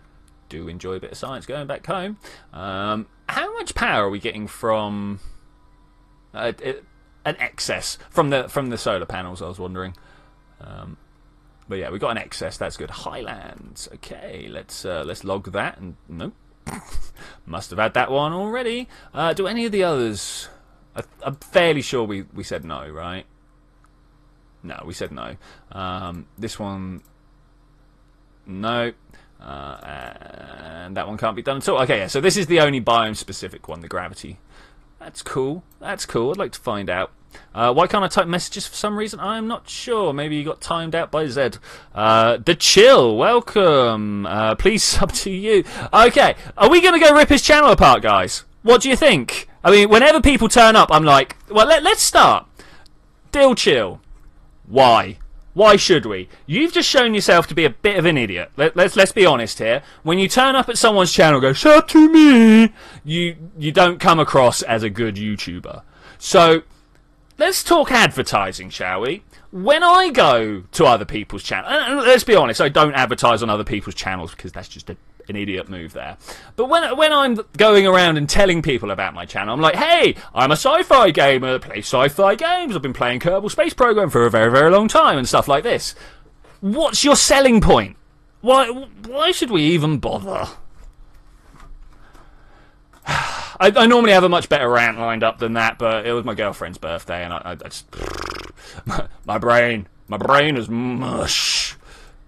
Do enjoy a bit of science going back home. How much power are we getting from an excess from the solar panels? I was wondering. But yeah, we got an excess. That's good. Highlands. Okay, let's log that. And nope, must have had that one already. Do any of the others? I'm fairly sure we said no, right? No, we said no. This one, no. And that one can't be done at all. Okay, yeah, so this is the only biome-specific one, the gravity. That's cool. That's cool. I'd like to find out. Why can't I type messages for some reason? I'm not sure. Maybe you got timed out by Zed. The Chill, welcome. Please sub to you. Okay, are we going to go rip his channel apart, guys? What do you think? I mean, whenever people turn up, I'm like, well, let's start. Dill Chill. Why? Why should we? You've just shown yourself to be a bit of an idiot. Let's be honest here. When you turn up at someone's channel and go, sub to me, you don't come across as a good YouTuber. So, let's talk advertising, shall we? When I go to other people's channels, and let's be honest, I don't advertise on other people's channels because that's just an idiot move there. But when I'm going around and telling people about my channel, I'm like, hey, I'm a sci-fi gamer, play sci-fi games, I've been playing Kerbal Space Program for a very, very long time, and stuff like this. What's your selling point? Why should we even bother? I normally have a much better rant lined up than that, but it was my girlfriend's birthday, and I just... my brain is mush.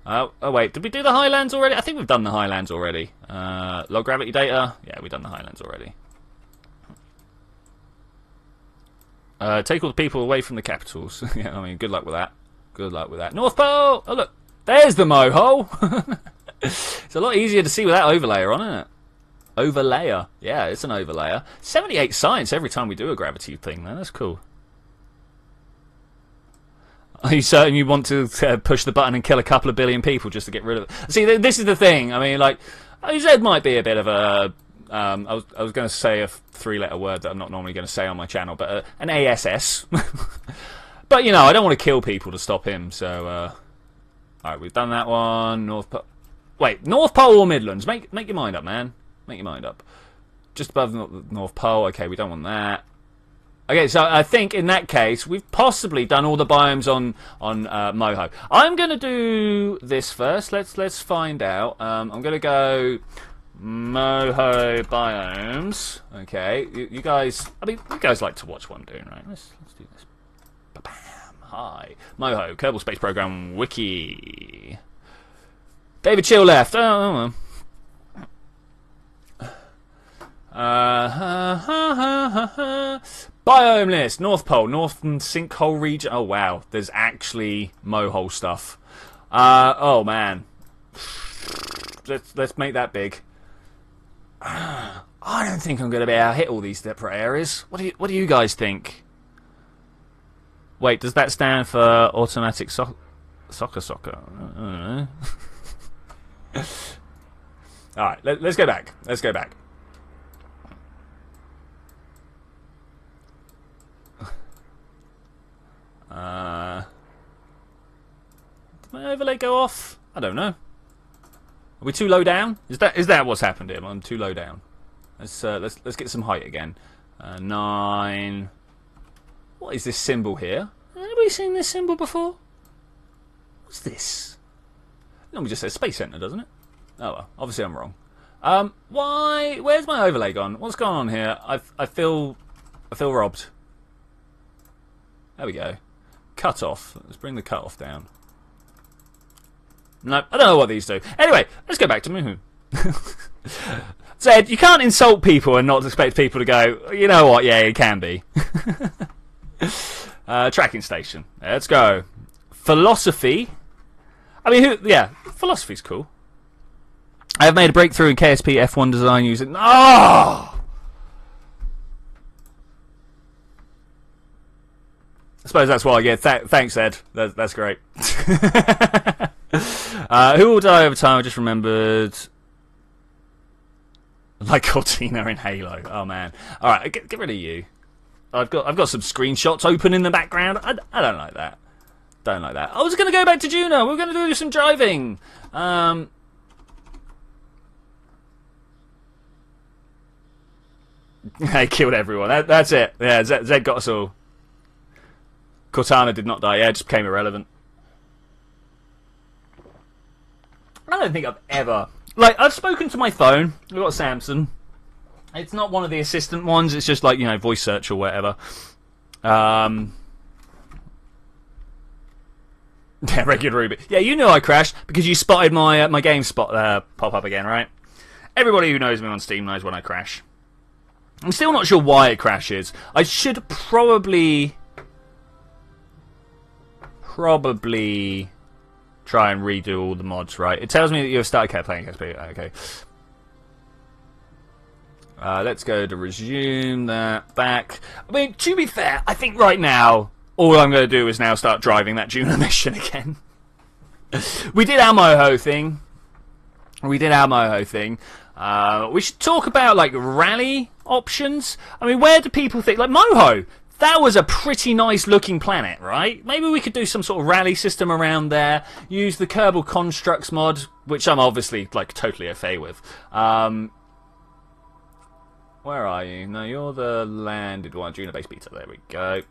Oh wait, did we do the Highlands already? I think we've done the Highlands already. Low gravity data. Yeah, we've done the Highlands already. Take all the people away from the capitals. Yeah, I mean, good luck with that. Good luck with that. North Pole! Oh look, there's the moho! It's a lot easier to see with that overlayer on, isn't it? Overlayer. Yeah, it's an overlayer. 78 science every time we do a gravity thing, man. That's cool. Are you certain you want to push the button and kill a couple of billion people just to get rid of it? See, this is the thing. I mean, like, Z might be a bit of a... I was going to say a three-letter word that I'm not normally going to say on my channel, but an ASS. But, you know, I don't want to kill people to stop him, so... Alright, we've done that one. North Pole... Wait, North Pole or Midlands? Make your mind up, man. Make your mind up. Just above the North Pole. Okay, we don't want that. Okay, so I think in that case we've possibly done all the biomes on Moho. I'm going to do this first. Let's find out. I'm going to go Moho biomes. Okay, you guys. I mean, you guys like to watch what I'm doing, right? Let's do this. Ba-bam. Hi, Moho Kerbal Space Program Wiki. David Chill left. Oh. Biome list. North Pole, Northern Sinkhole region. Oh wow, there's actually mohole stuff. Oh man, let's make that big. I don't think I'm gonna be able to hit all these separate areas. What do you guys think? Wait, does that stand for automatic soccer? I don't know. All right, let's go back. Let's go back. Did my overlay go off? I don't know. Are we too low down? Is that what's happened here? I'm too low down. Let's get some height again. 9. What is this symbol here? Has anybody seen this symbol before? What's this? It normally just says Space Center, doesn't it? Oh well, obviously I'm wrong. Why? Where's my overlay gone? What's going on here? I feel robbed. There we go. Cut off. Let's bring the cut off down. No, I don't know what these do. Anyway, let's go back to Moohoo. Zed, you can't insult people and not expect people to go, you know what, yeah, it can be. Tracking station. Let's go. Philosophy. I mean, yeah, philosophy's cool. I have made a breakthrough in KSP F1 design using... Oh! I suppose that's what I get. Thanks, Ed. That's great. Who will die over time? I just remembered... Like Cortina in Halo. Oh, man. Alright, get rid of you. I've got some screenshots open in the background. I don't like that. Don't like that. I was going to go back to Duna. We're going to do some driving. I killed everyone. That's it. Yeah, Zed got us all. Cortana did not die. Yeah, it just became irrelevant. I don't think I've ever... Like, I've spoken to my phone. I've got a Samsung. It's not one of the assistant ones. It's just like, you know, voice search or whatever. Yeah, regular Ruby. Yeah, you know I crashed because you spotted my my game spot pop up again, right? Everybody who knows me on Steam knows when I crash. I'm still not sure why it crashes. I should probably try and redo all the mods, right? It tells me that you've started playing XP. Okay. Let's go to resume that back. I mean, to be fair, I think right now, all I'm going to do is now start driving that Duna mission again. We did our Moho thing. We should talk about, like, rally options. I mean, where do people think... Like, Moho, that was a pretty nice-looking planet, right? Maybe we could do some sort of rally system around there. Use the Kerbal Constructs mod, which I'm obviously, like, totally au fait with. Where are you? No, you're the landed one. Duna base beta. There we go.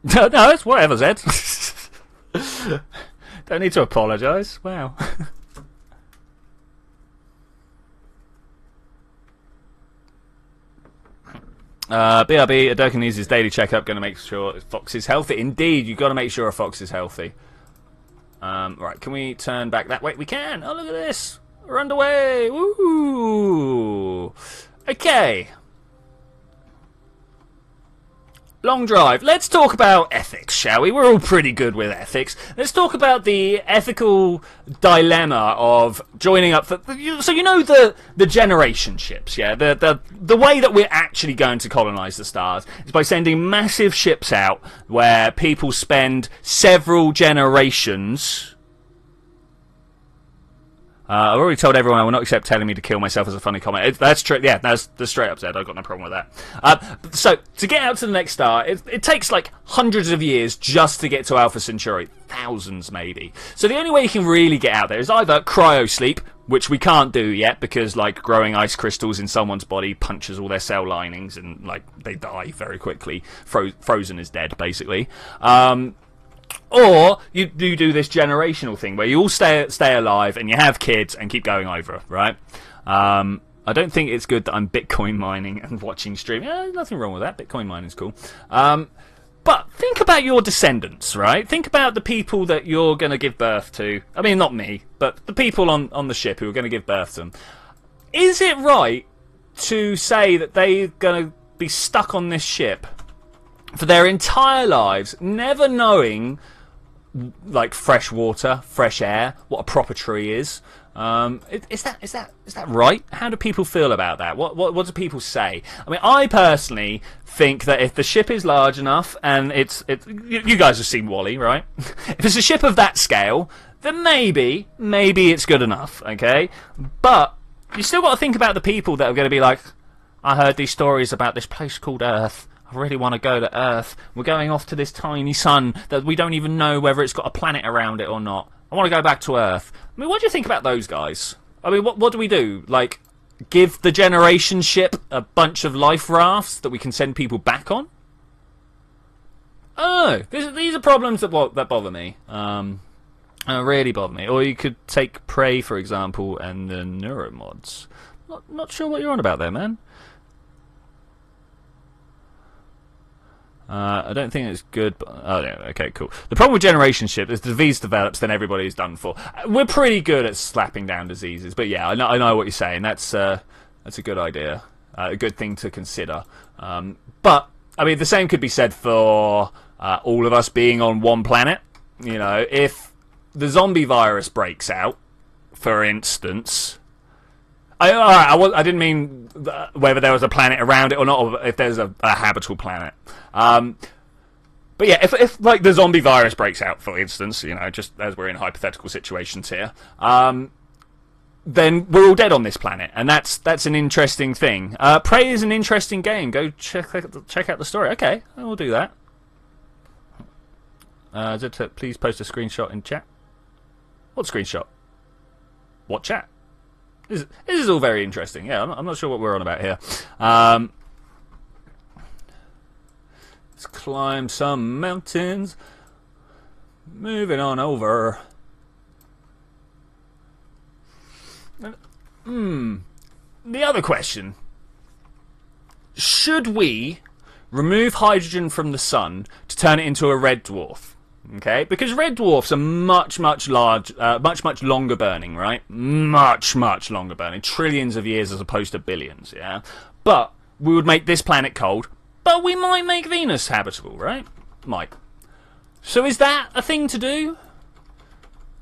No, it's whatever, Zed. Don't need to apologise. Wow. BRB, Adoka needs his daily checkup. Going to make sure Fox is healthy. Indeed, you've got to make sure a Fox is healthy. Right, can we turn back that way? We can. Oh, look at this. We're underway. Woo! Okay. Long drive. Let's talk about ethics, shall we? We're all pretty good with ethics. Let's talk about the ethical dilemma of joining up for... So you know the generation ships, yeah? The way that we're actually going to colonise the stars is by sending massive ships out where people spend several generations... I've already told everyone I will not accept telling me to kill myself as a funny comment. That's true. Yeah, that's straight up said. I've got no problem with that. So, to get out to the next star, it takes like hundreds of years just to get to Alpha Centauri. Thousands, maybe. So the only way you can really get out there is either cryo-sleep, which we can't do yet because, like, growing ice crystals in someone's body punches all their cell linings and, like, they die very quickly. Frozen is dead, basically. Or you do this generational thing where you all stay alive and you have kids and keep going over, right? I don't think it's good that I'm Bitcoin mining and watching stream. Yeah, nothing wrong with that. Bitcoin mining is cool. But think about your descendants, right? Think about the people that you're going to give birth to. I mean, not me, but the people on the ship who are going to give birth to them. Is it right to say that they're going to be stuck on this ship for their entire lives, never knowing, like, fresh water, fresh air, what a proper tree is? Is that right? How do people feel about that? What do people say? I mean, I personally think that if the ship is large enough and it's you guys have seen Wall-E, right? If it's a ship of that scale, then maybe it's good enough, okay? But you still got to think about the people that are going to be like, I heard these stories about this place called Earth. I really want to go to Earth. We're going off to this tiny sun that we don't even know whether it's got a planet around it or not. I want to go back to Earth. I mean, what do you think about those guys? I mean, what do we do? Like, give the generation ship a bunch of life rafts that we can send people back on? Oh, these are problems that bother me. Really bother me. Or you could take Prey, for example, and the neuromods. Not sure what you're on about there, man. I don't think it's good, but... Oh, yeah, okay, cool. The problem with generation ship is the disease develops, then everybody's done for. We're pretty good at slapping down diseases, but yeah, I know what you're saying. That's a good idea. A good thing to consider. But, I mean, the same could be said for all of us being on one planet. You know, if the zombie virus breaks out, for instance... I didn't mean whether there was a planet around it or not, or if there's a habitable planet. But yeah, if like the zombie virus breaks out, for instance, you know, just as we're in hypothetical situations here, then then we're all dead on this planet, and that's an interesting thing. Prey is an interesting game. Go check out the story. Okay, we'll do that. Please post a screenshot in chat. What screenshot? What chat? This is all very interesting. Yeah, I'm not sure what we're on about here. Let's climb some mountains. Moving on over. The other question. Should we remove hydrogen from the sun to turn it into a red dwarf? Okay, because red dwarfs are much longer burning, right? Much longer burning, trillions of years as opposed to billions. Yeah, but we would make this planet cold, but we might make Venus habitable, right? Might. So is that a thing to do?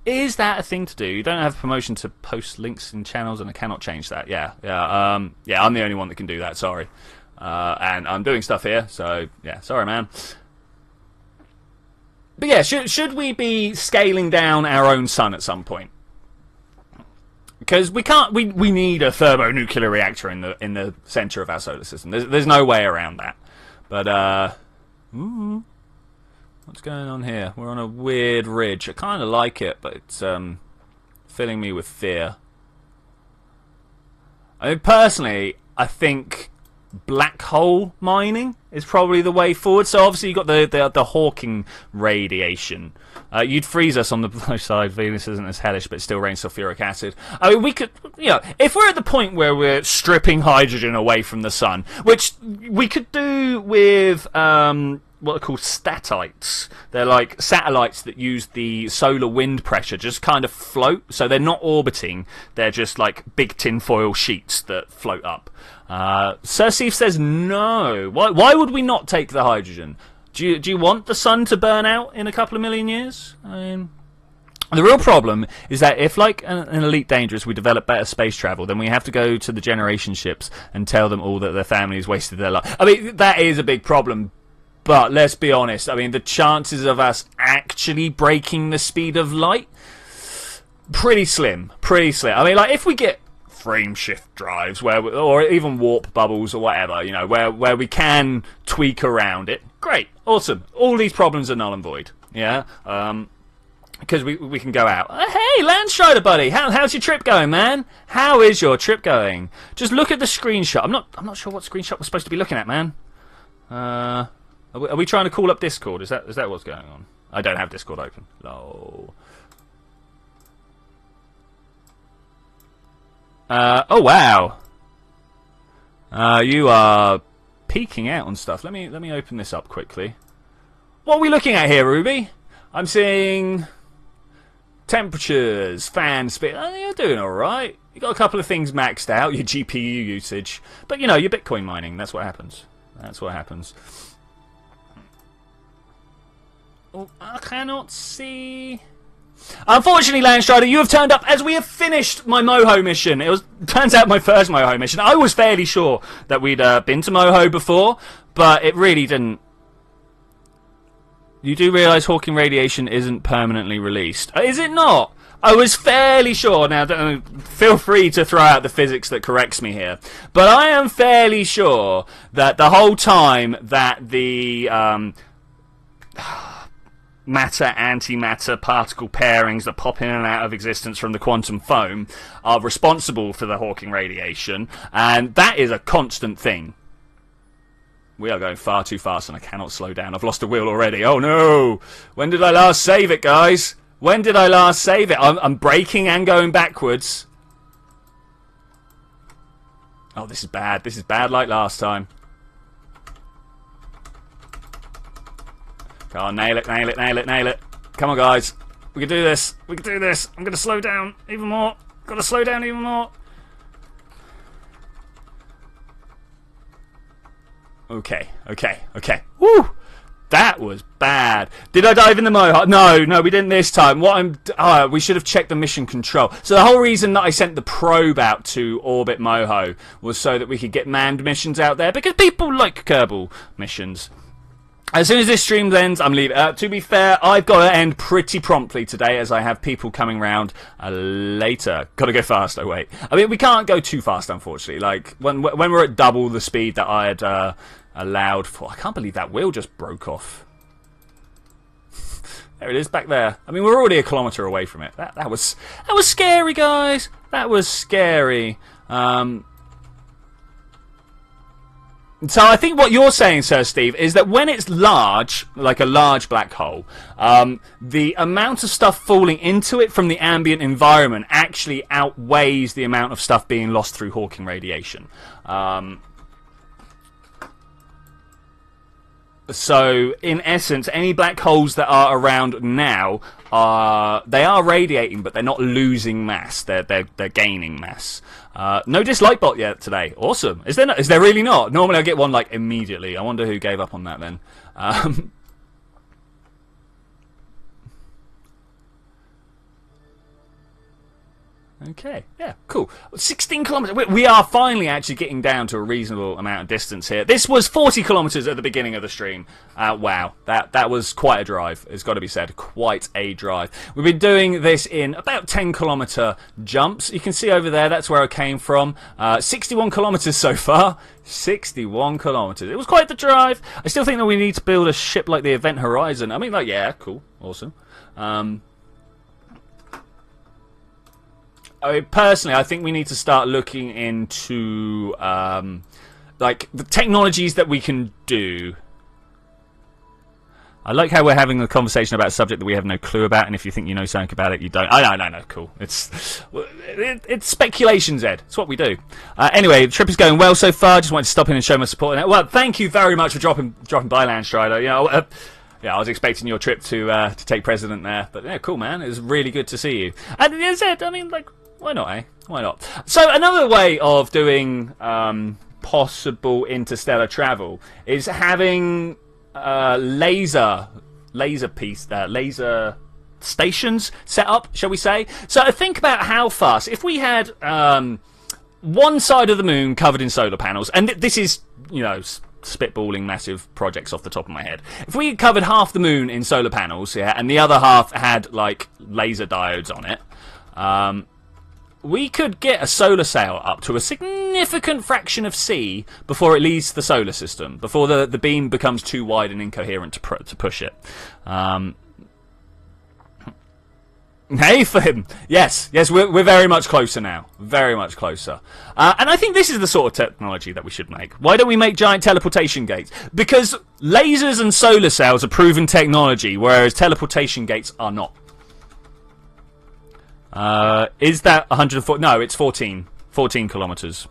Is that a thing to do? You don't have permission to post links in channels, and I cannot change that. Yeah. I'm the only one that can do that. Sorry, and I'm doing stuff here, so yeah, sorry, man. But yeah, should we be scaling down our own sun at some point? Because we can't. We need a thermonuclear reactor in the center of our solar system. There's no way around that. But what's going on here? We're on a weird ridge. I kind of like it, but it's filling me with fear. I mean, personally, I think black hole mining is probably the way forward. So obviously you've got the Hawking radiation. You'd freeze us on the low side. Venus isn't as hellish, but still rains sulfuric acid. I mean, we could, if we're at the point where we're stripping hydrogen away from the sun, which we could do with what are called statites. They're like satellites that use the solar wind pressure, just kind of float. So they're not orbiting. They're just like big tinfoil sheets that float up. Cersei says no. Why would we not take the hydrogen? Do you want the sun to burn out in a couple of million years? I mean, the real problem is that if, like an Elite Dangerous, we develop better space travel, then we have to go to the generation ships and tell them all that their families wasted their life. I mean, that is a big problem. But let's be honest. I mean, the chances of us actually breaking the speed of light, pretty slim. Pretty slim. I mean, like, if we get frame shift drives or even warp bubbles or whatever, where we can tweak around it, great, awesome. All these problems are null and void. Yeah, because we can go out. Hey, Landstrider buddy, how's your trip going, man? How is your trip going? Just look at the screenshot. I'm not sure what screenshot we're supposed to be looking at, man. Are we trying to call up Discord? Is that what's going on? I don't have Discord open. Lol. Oh wow. You are peeking out on stuff. Let me open this up quickly. What are we looking at here, Ruby? I'm seeing temperatures, fan speed. Oh, you're doing all right. You got a couple of things maxed out. Your GPU usage, but you're Bitcoin mining. That's what happens. That's what happens. Oh, I cannot see. Unfortunately, Landstrider, you have turned up as we have finished my Moho mission. Turns out my first Moho mission. I was fairly sure that we'd been to Moho before, but it really didn't. You do realise Hawking radiation isn't permanently released. Is it not? I was fairly sure. Now, feel free to throw out the physics that corrects me here. But I am fairly sure that the whole time that the matter-antimatter particle pairings that pop in and out of existence from the quantum foam are responsible for the Hawking radiation, and that is a constant thing. We are going far too fast and I cannot slow down. I've lost a wheel already. Oh no! When did I last save it, guys? When did I last save it? I'm braking and going backwards. Oh, this is bad. This is bad like last time. Come on, nail it, nail it, nail it, nail it. Come on, guys. We can do this. We can do this. I'm going to slow down even more. Got to slow down even more. Okay, okay, okay. Woo! That was bad. Did I dive in the Moho? No, we didn't this time. We should have checked the mission control. So the whole reason that I sent the probe out to orbit Moho was so that we could get manned missions out there, because people like Kerbal missions. As soon as this stream ends, I'm leaving. To be fair, I've got to end pretty promptly today as I have people coming round later. Got to go fast, oh wait. I mean, we can't go too fast, unfortunately. Like, when we're at double the speed that I had allowed for... I can't believe that wheel just broke off. There it is, back there. I mean, we're already a kilometre away from it. That was scary, guys. That was scary. So I think what you're saying, Sir Steve, is that when it's large, like a large black hole, the amount of stuff falling into it from the ambient environment actually outweighs the amount of stuff being lost through Hawking radiation. So, in essence, any black holes that are around now they are radiating, but they're not losing mass. They're gaining mass. No dislike bot yet today. Awesome. Is there really not? Normally I get one like immediately. I wonder who gave up on that then. Okay, yeah, cool. 16 kilometres. We are finally actually getting down to a reasonable amount of distance here. This was 40 kilometres at the beginning of the stream. Wow, that was quite a drive. It's got to be said, quite a drive. We've been doing this in about 10-kilometre jumps. You can see over there, that's where I came from. 61 kilometres so far. 61 kilometres. It was quite the drive. I still think that we need to build a ship like the Event Horizon. I mean, like, yeah, cool, awesome. Personally, I think we need to start looking into like the technologies that we can do. I like how we're having a conversation about a subject that we have no clue about, and if you think you know something about it, you don't. No, cool. It's speculation, Zed. It's what we do. Anyway, the trip is going well so far. Just wanted to stop in and show my support. Well, thank you very much for dropping by, Landstrider. You know, yeah, I was expecting your trip to take precedent there, but yeah, cool, man. It was really good to see you. And Zed, I mean, like. Why not, eh? Why not? So another way of doing possible interstellar travel is having laser stations set up, shall we say? So think about how fast. If we had one side of the moon covered in solar panels, and this is, you know, spitballing massive projects off the top of my head. If we covered half the moon in solar panels, yeah, and the other half had like laser diodes on it, we could get a solar sail up to a significant fraction of C before it leaves the solar system, before the beam becomes too wide and incoherent to push it. Hey, for him. Yes, we're very much closer now. Very much closer. And I think this is the sort of technology that we should make. Why don't we make giant teleportation gates? Because lasers and solar sails are proven technology, whereas teleportation gates are not. Is that 140? No, it's 14 kilometers.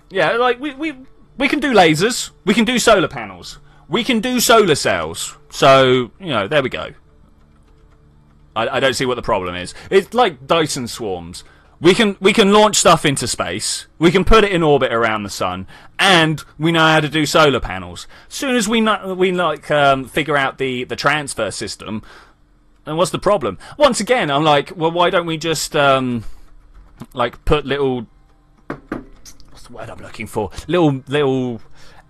Yeah, like we can do lasers, we can do solar panels, we can do solar cells. So, you know, there we go. I don't see what the problem is. It's like Dyson swarms. We can launch stuff into space. We can put it in orbit around the sun, and we know how to do solar panels. As soon as we figure out the transfer system. And what's the problem? Once again, I'm like, well, why don't we just, like, put little... What's the word I'm looking for? Little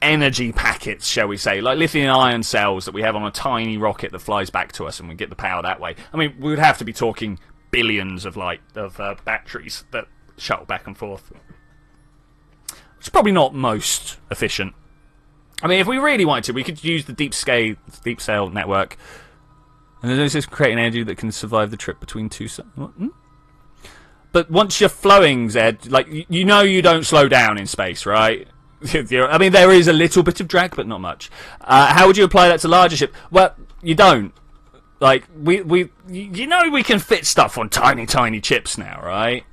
energy packets, shall we say, like lithium-ion cells that we have on a tiny rocket that flies back to us, and we get the power that way. I mean, we would have to be talking billions of batteries that shuttle back and forth. It's probably not most efficient. I mean, if we really wanted to, we could use the deep sail network. And there's this creating energy that can survive the trip between two... But once you're flowing, Zed, like, you know you don't slow down in space, right? I mean, there is a little bit of drag, but not much. How would you apply that to larger ships? Well, you don't. Like, you know we can fit stuff on tiny, tiny chips now, right?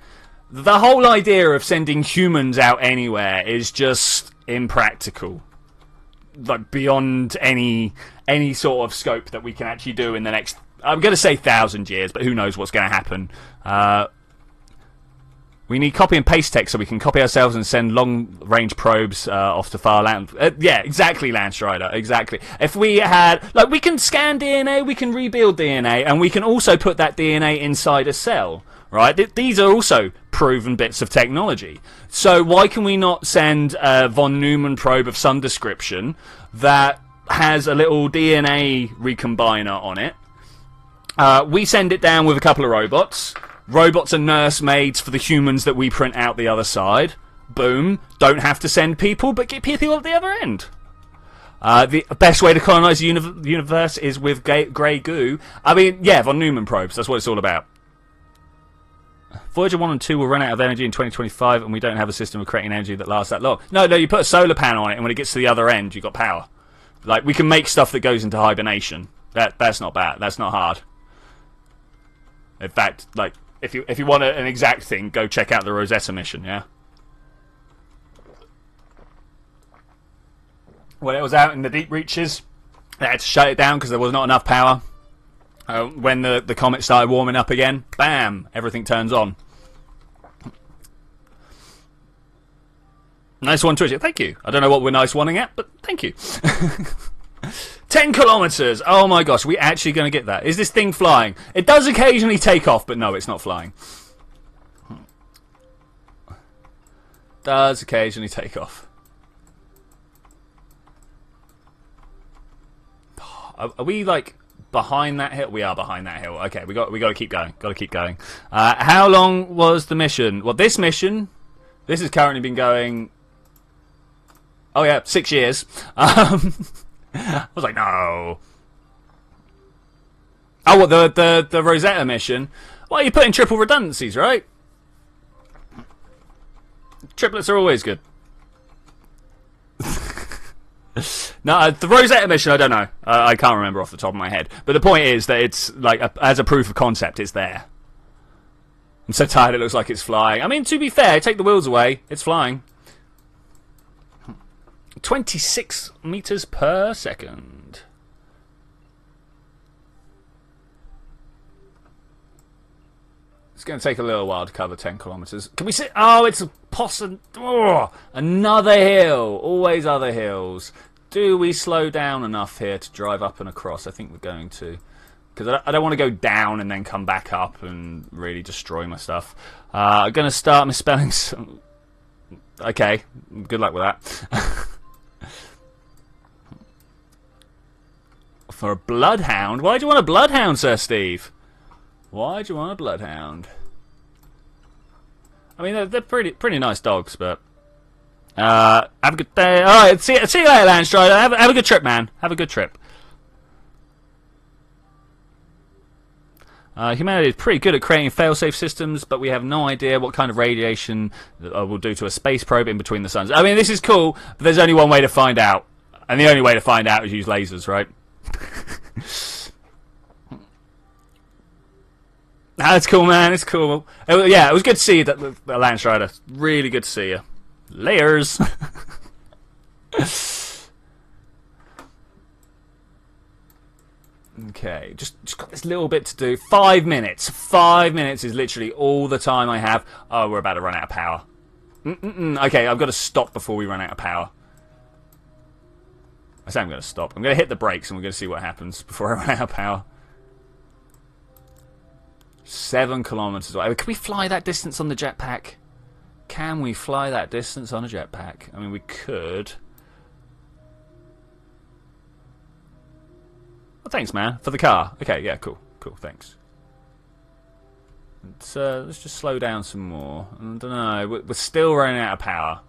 The whole idea of sending humans out anywhere is just impractical. Like, beyond any sort of scope that we can actually do in the next, I'm going to say 1,000 years, but who knows what's going to happen. We need copy and paste text so we can copy ourselves and send long-range probes off to far land. Yeah, exactly, Landstrider, exactly. If we had, like, we can scan DNA, we can rebuild DNA, and we can also put that DNA inside a cell, right? These are also unproven bits of technology. So why can we not send a von Neumann probe of some description that has a little DNA recombiner on it? We send it down with a couple of robots. Robots are nursemaids for the humans that we print out the other side. Boom. Don't have to send people, but get people at the other end. The best way to colonize the universe is with grey goo. I mean, yeah, von Neumann probes. That's what it's all about. Voyager 1 and 2 will run out of energy in 2025, and we don't have a system of creating energy that lasts that long. No, you put a solar panel on it, and when it gets to the other end, you've got power. Like, we can make stuff that goes into hibernation. That's not bad. That's not hard. In fact, like, if you want an exact thing, go check out the Rosetta mission, yeah? When it was out in the deep reaches, they had to shut it down because there was not enough power. When the comet started warming up again, bam, everything turns on. Nice one, Twitchi. Thank you. I don't know what we're nice wanting at, but thank you. 10 kilometers. Oh my gosh, we actually going to get that? Is this thing flying? It does occasionally take off, but no, it's not flying. Does occasionally take off. Are we like behind that hill? We are behind that hill. Okay, we got to keep going. Got to keep going. How long was the mission? Well, this mission, this has currently been going. Oh yeah, 6 years. I was like, no. Oh, what the Rosetta mission? Well, you put in triple redundancies, right? Triplets are always good. No, the Rosetta mission, I don't know. I can't remember off the top of my head. But the point is that it's like as a proof of concept, it's there. I'm so tired. It looks like it's flying. I mean, to be fair, take the wheels away, it's flying. 26 meters per second. It's going to take a little while to cover 10 kilometers. Can we see? Oh, it's a possum. Oh, another hill. Always other hills. Do we slow down enough here to drive up and across? I think we're going to. Because I don't want to go down and then come back up and really destroy my stuff. I'm going to start misspelling some... Okay, good luck with that. For a bloodhound? Why do you want a bloodhound, Sir Steve? Why do you want a bloodhound? I mean, they're pretty nice dogs, but... have a good day. Alright, see you later, Landstrider. Have a good trip, man. Have a good trip. Humanity is pretty good at creating fail-safe systems, but we have no idea what kind of radiation will do to a space probe in between the suns. I mean, this is cool, but there's only one way to find out. And the only way to find out is use lasers, right? That's cool, man. It's cool. Yeah, it was good to see you, Landstrider. Really good to see you. Layers. Okay, just got this little bit to do. 5 minutes. 5 minutes is literally all the time I have. Oh, we're about to run out of power. Okay, I've got to stop before we run out of power. I say I'm going to stop. I'm going to hit the brakes and we're going to see what happens before I run out of power. 7 kilometers away. Can we fly that distance on the jetpack? Can we fly that distance on a jetpack? I mean, we could. Oh, thanks, man, for the car. Okay, yeah, cool, thanks. Let's just slow down some more. I don't know. We're still running out of power,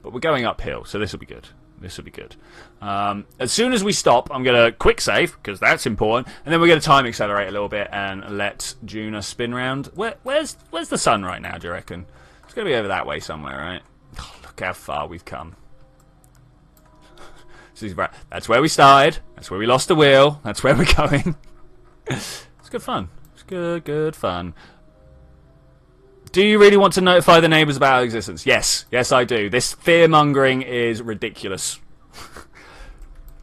but we're going uphill, so this will be good. This will be good. As soon as we stop, I'm going to quick save, because that's important, and then we're going to time accelerate a little bit and let Duna spin round. Where's the sun right now, do you reckon? It's going to be over that way somewhere, right? Oh, look how far we've come. That's where we started. That's where we lost the wheel. That's where we're going. It's good fun. It's good fun. Do you really want to notify the neighbours about our existence? Yes. Yes, I do. This fear-mongering is ridiculous.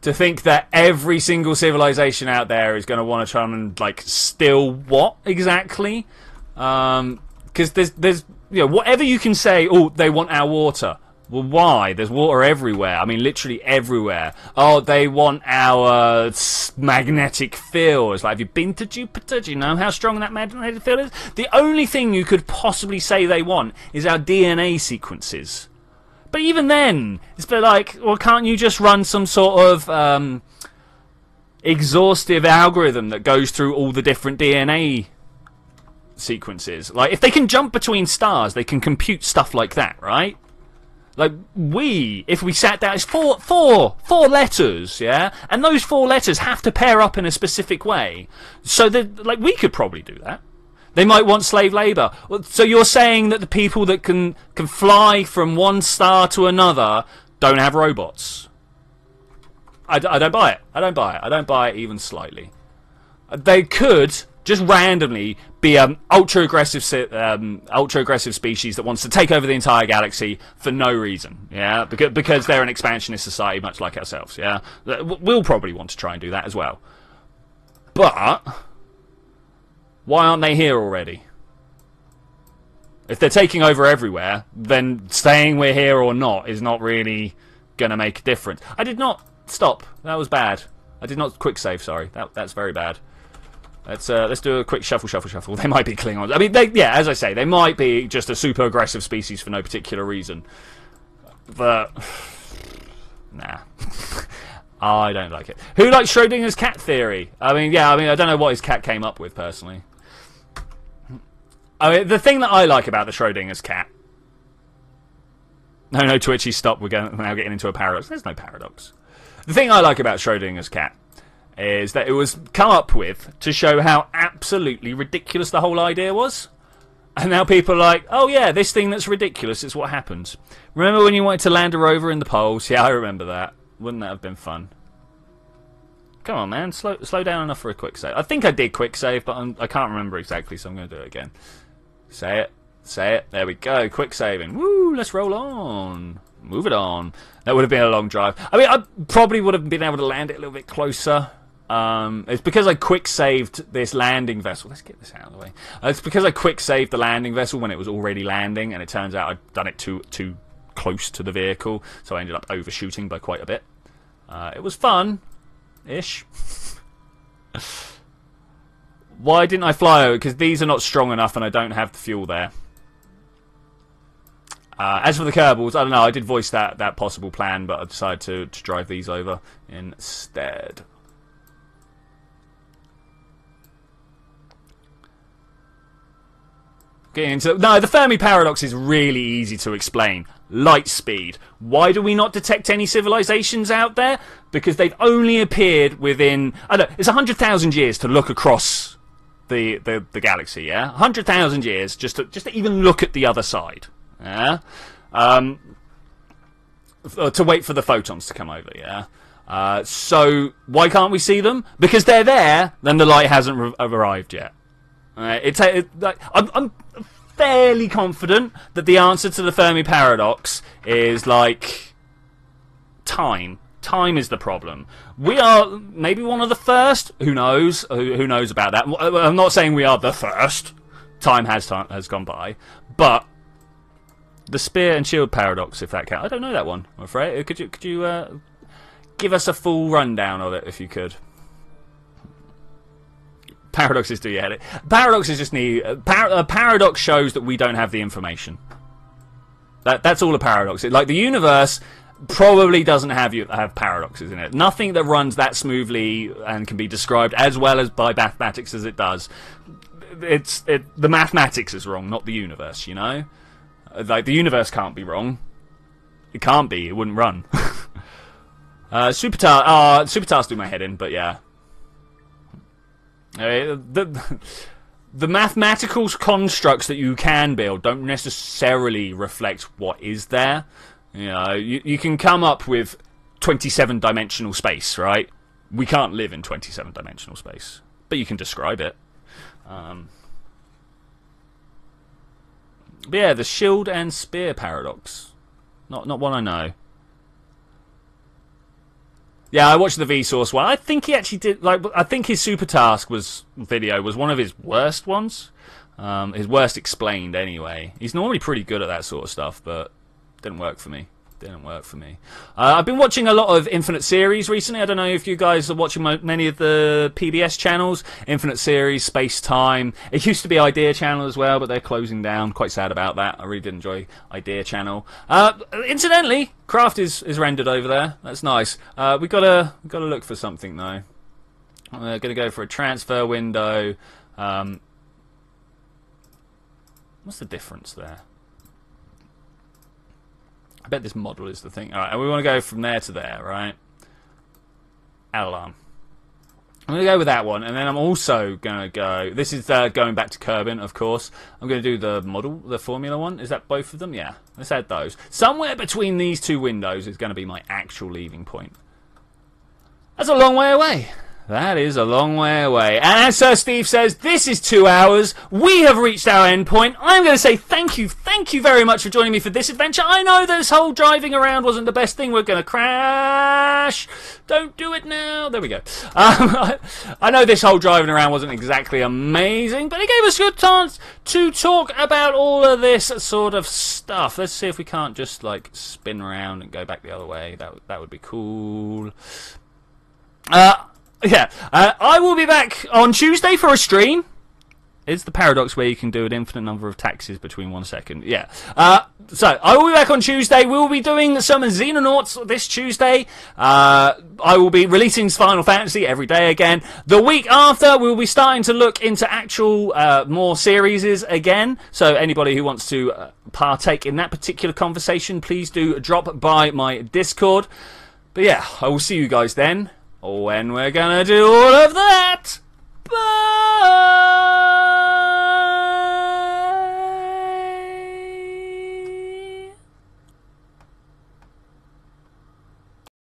To think that every single civilization out there is going to want to try and, like, steal what exactly? Because there's, you know, whatever you can say, oh, they want our water. Well, why? There's water everywhere. I mean, literally everywhere. Oh, they want our magnetic field. It's like, have you been to Jupiter? Do you know how strong that magnetic field is? The only thing you could possibly say they want is our DNA sequences. But even then, it's a bit like, well, can't you just run some sort of exhaustive algorithm that goes through all the different DNA sequences? Like, if they can jump between stars, they can compute stuff like that, right? Like, if we sat down, it's four letters, yeah? And those 4 letters have to pair up in a specific way. So that, like, we could probably do that. They might want slave labour. So you're saying that the people that can fly from one star to another don't have robots? I don't buy it. I don't buy it. I don't buy it even slightly. They could just randomly be an ultra aggressive species that wants to take over the entire galaxy for no reason, yeah, because they're an expansionist society much like ourselves, yeah. We'll probably want to try and do that as well. But why aren't they here already? If they're taking over everywhere, then saying we're here or not is not really gonna make a difference. I did not stop. That was bad. I did not quick save. Sorry, that's very bad. Let's do a quick shuffle. They might be Klingons. I mean, yeah, as I say, they might be just a super aggressive species for no particular reason. But nah, I don't like it. Who likes Schrodinger's cat theory? I mean, yeah, I don't know what his cat came up with personally. I mean, the thing that I like about the Schrodinger's cat. No, Twitchy, stop. We're now getting into a paradox. There's no paradox. The thing I like about Schrodinger's cat is that it was come up with to show how absolutely ridiculous the whole idea was. And now people are like, oh yeah, this thing that's ridiculous is what happens. Remember when you wanted to land a rover in the poles? Yeah, I remember that. Wouldn't that have been fun? Come on, man. Slow down enough for a quick save. I think I did quick save, but I can't remember exactly, so I'm going to do it again. Say it. There we go. Quick saving. Woo, let's roll on. Move it on. That would have been a long drive. I mean, I probably would have been able to land it a little bit closer. It's because I quick saved this landing vessel. Let's get this out of the way. It's because I quick saved the landing vessel when it was already landing, and it turns out I'd done it too close to the vehicle, so I ended up overshooting by quite a bit. It was fun-ish. Why didn't I fly over? Because these are not strong enough, and I don't have the fuel there. As for the Kerbals, I don't know. I did voice that possible plan, but I decided to drive these over instead. No, the Fermi paradox is really easy to explain. Light speed. Why do we not detect any civilizations out there? Because they've only appeared within... I don't know, it's 100,000 years to look across the galaxy, yeah? 100,000 years just to even look at the other side, yeah? To wait for the photons to come over, yeah? So, why can't we see them? Because they're there, then the light hasn't arrived yet. I'm fairly confident that the answer to the Fermi paradox is like time. Time is the problem. We are maybe one of the first. Who knows? Who knows about that? I'm not saying we are the first. Time has gone by, but the spear and shield paradox, if that counts. I don't know that one. I'm afraid. Could you give us a full rundown of it if you could? Paradoxes do you head it? Paradoxes just need... a paradox shows that we don't have the information. That's all a paradox. Like, the universe probably doesn't have paradoxes in it. Nothing that runs that smoothly and can be described as well as by mathematics as it does. The mathematics is wrong, not the universe, you know? Like, the universe can't be wrong. It can't be. It wouldn't run. Super tasks do my head in, but yeah. The mathematical constructs that you can build don't necessarily reflect what is there. You know, you can come up with 27-dimensional space, right? We can't live in 27-dimensional space, but you can describe it. But yeah, the shield and spear paradox. Not one I know. Yeah, I watched the Vsauce one. I think he actually did. Like, I think his super task video was one of his worst ones. His worst explained, anyway. He's normally pretty good at that sort of stuff, but it didn't work for me. Didn't work for me. I've been watching a lot of Infinite Series recently. I don't know if you guys are watching many of the PBS channels. Infinite Series, Space Time. It used to be Idea Channel as well, but they're closing down. Quite sad about that. I really did enjoy Idea Channel. Incidentally, Craft is rendered over there. That's nice. We gotta look for something though. We're gonna go for a transfer window. What's the difference there? I bet this model is the thing. Alright, and we want to go from there to there, right? Alarm. I'm going to go with that one, and then I'm also going to go... This is going back to Kerbal, of course. I'm going to do the model, the formula one. Is that both of them? Yeah, let's add those. Somewhere between these two windows is going to be my actual leaving point. That's a long way away. That is a long way away. And as Sir Steve says, this is 2 hours. We have reached our end point. I'm going to say thank you very much for joining me for this adventure. I know this whole driving around wasn't the best thing. We're going to crash. Don't do it now. There we go. I know this whole driving around wasn't exactly amazing, but it gave us a good chance to talk about all of this sort of stuff. Let's see if we can't just like spin around and go back the other way. That would be cool. Yeah, I will be back on Tuesday for a stream. It's the paradox where you can do an infinite number of taxes between 1 second. Yeah. So, I will be back on Tuesday. We will be doing some Xenonauts this Tuesday. I will be releasing Final Fantasy every day again. The week after, we will be starting to look into actual more series again. So, anybody who wants to partake in that particular conversation, please do drop by my Discord. But yeah, I will see you guys then, when we're gonna do all of that. Bye!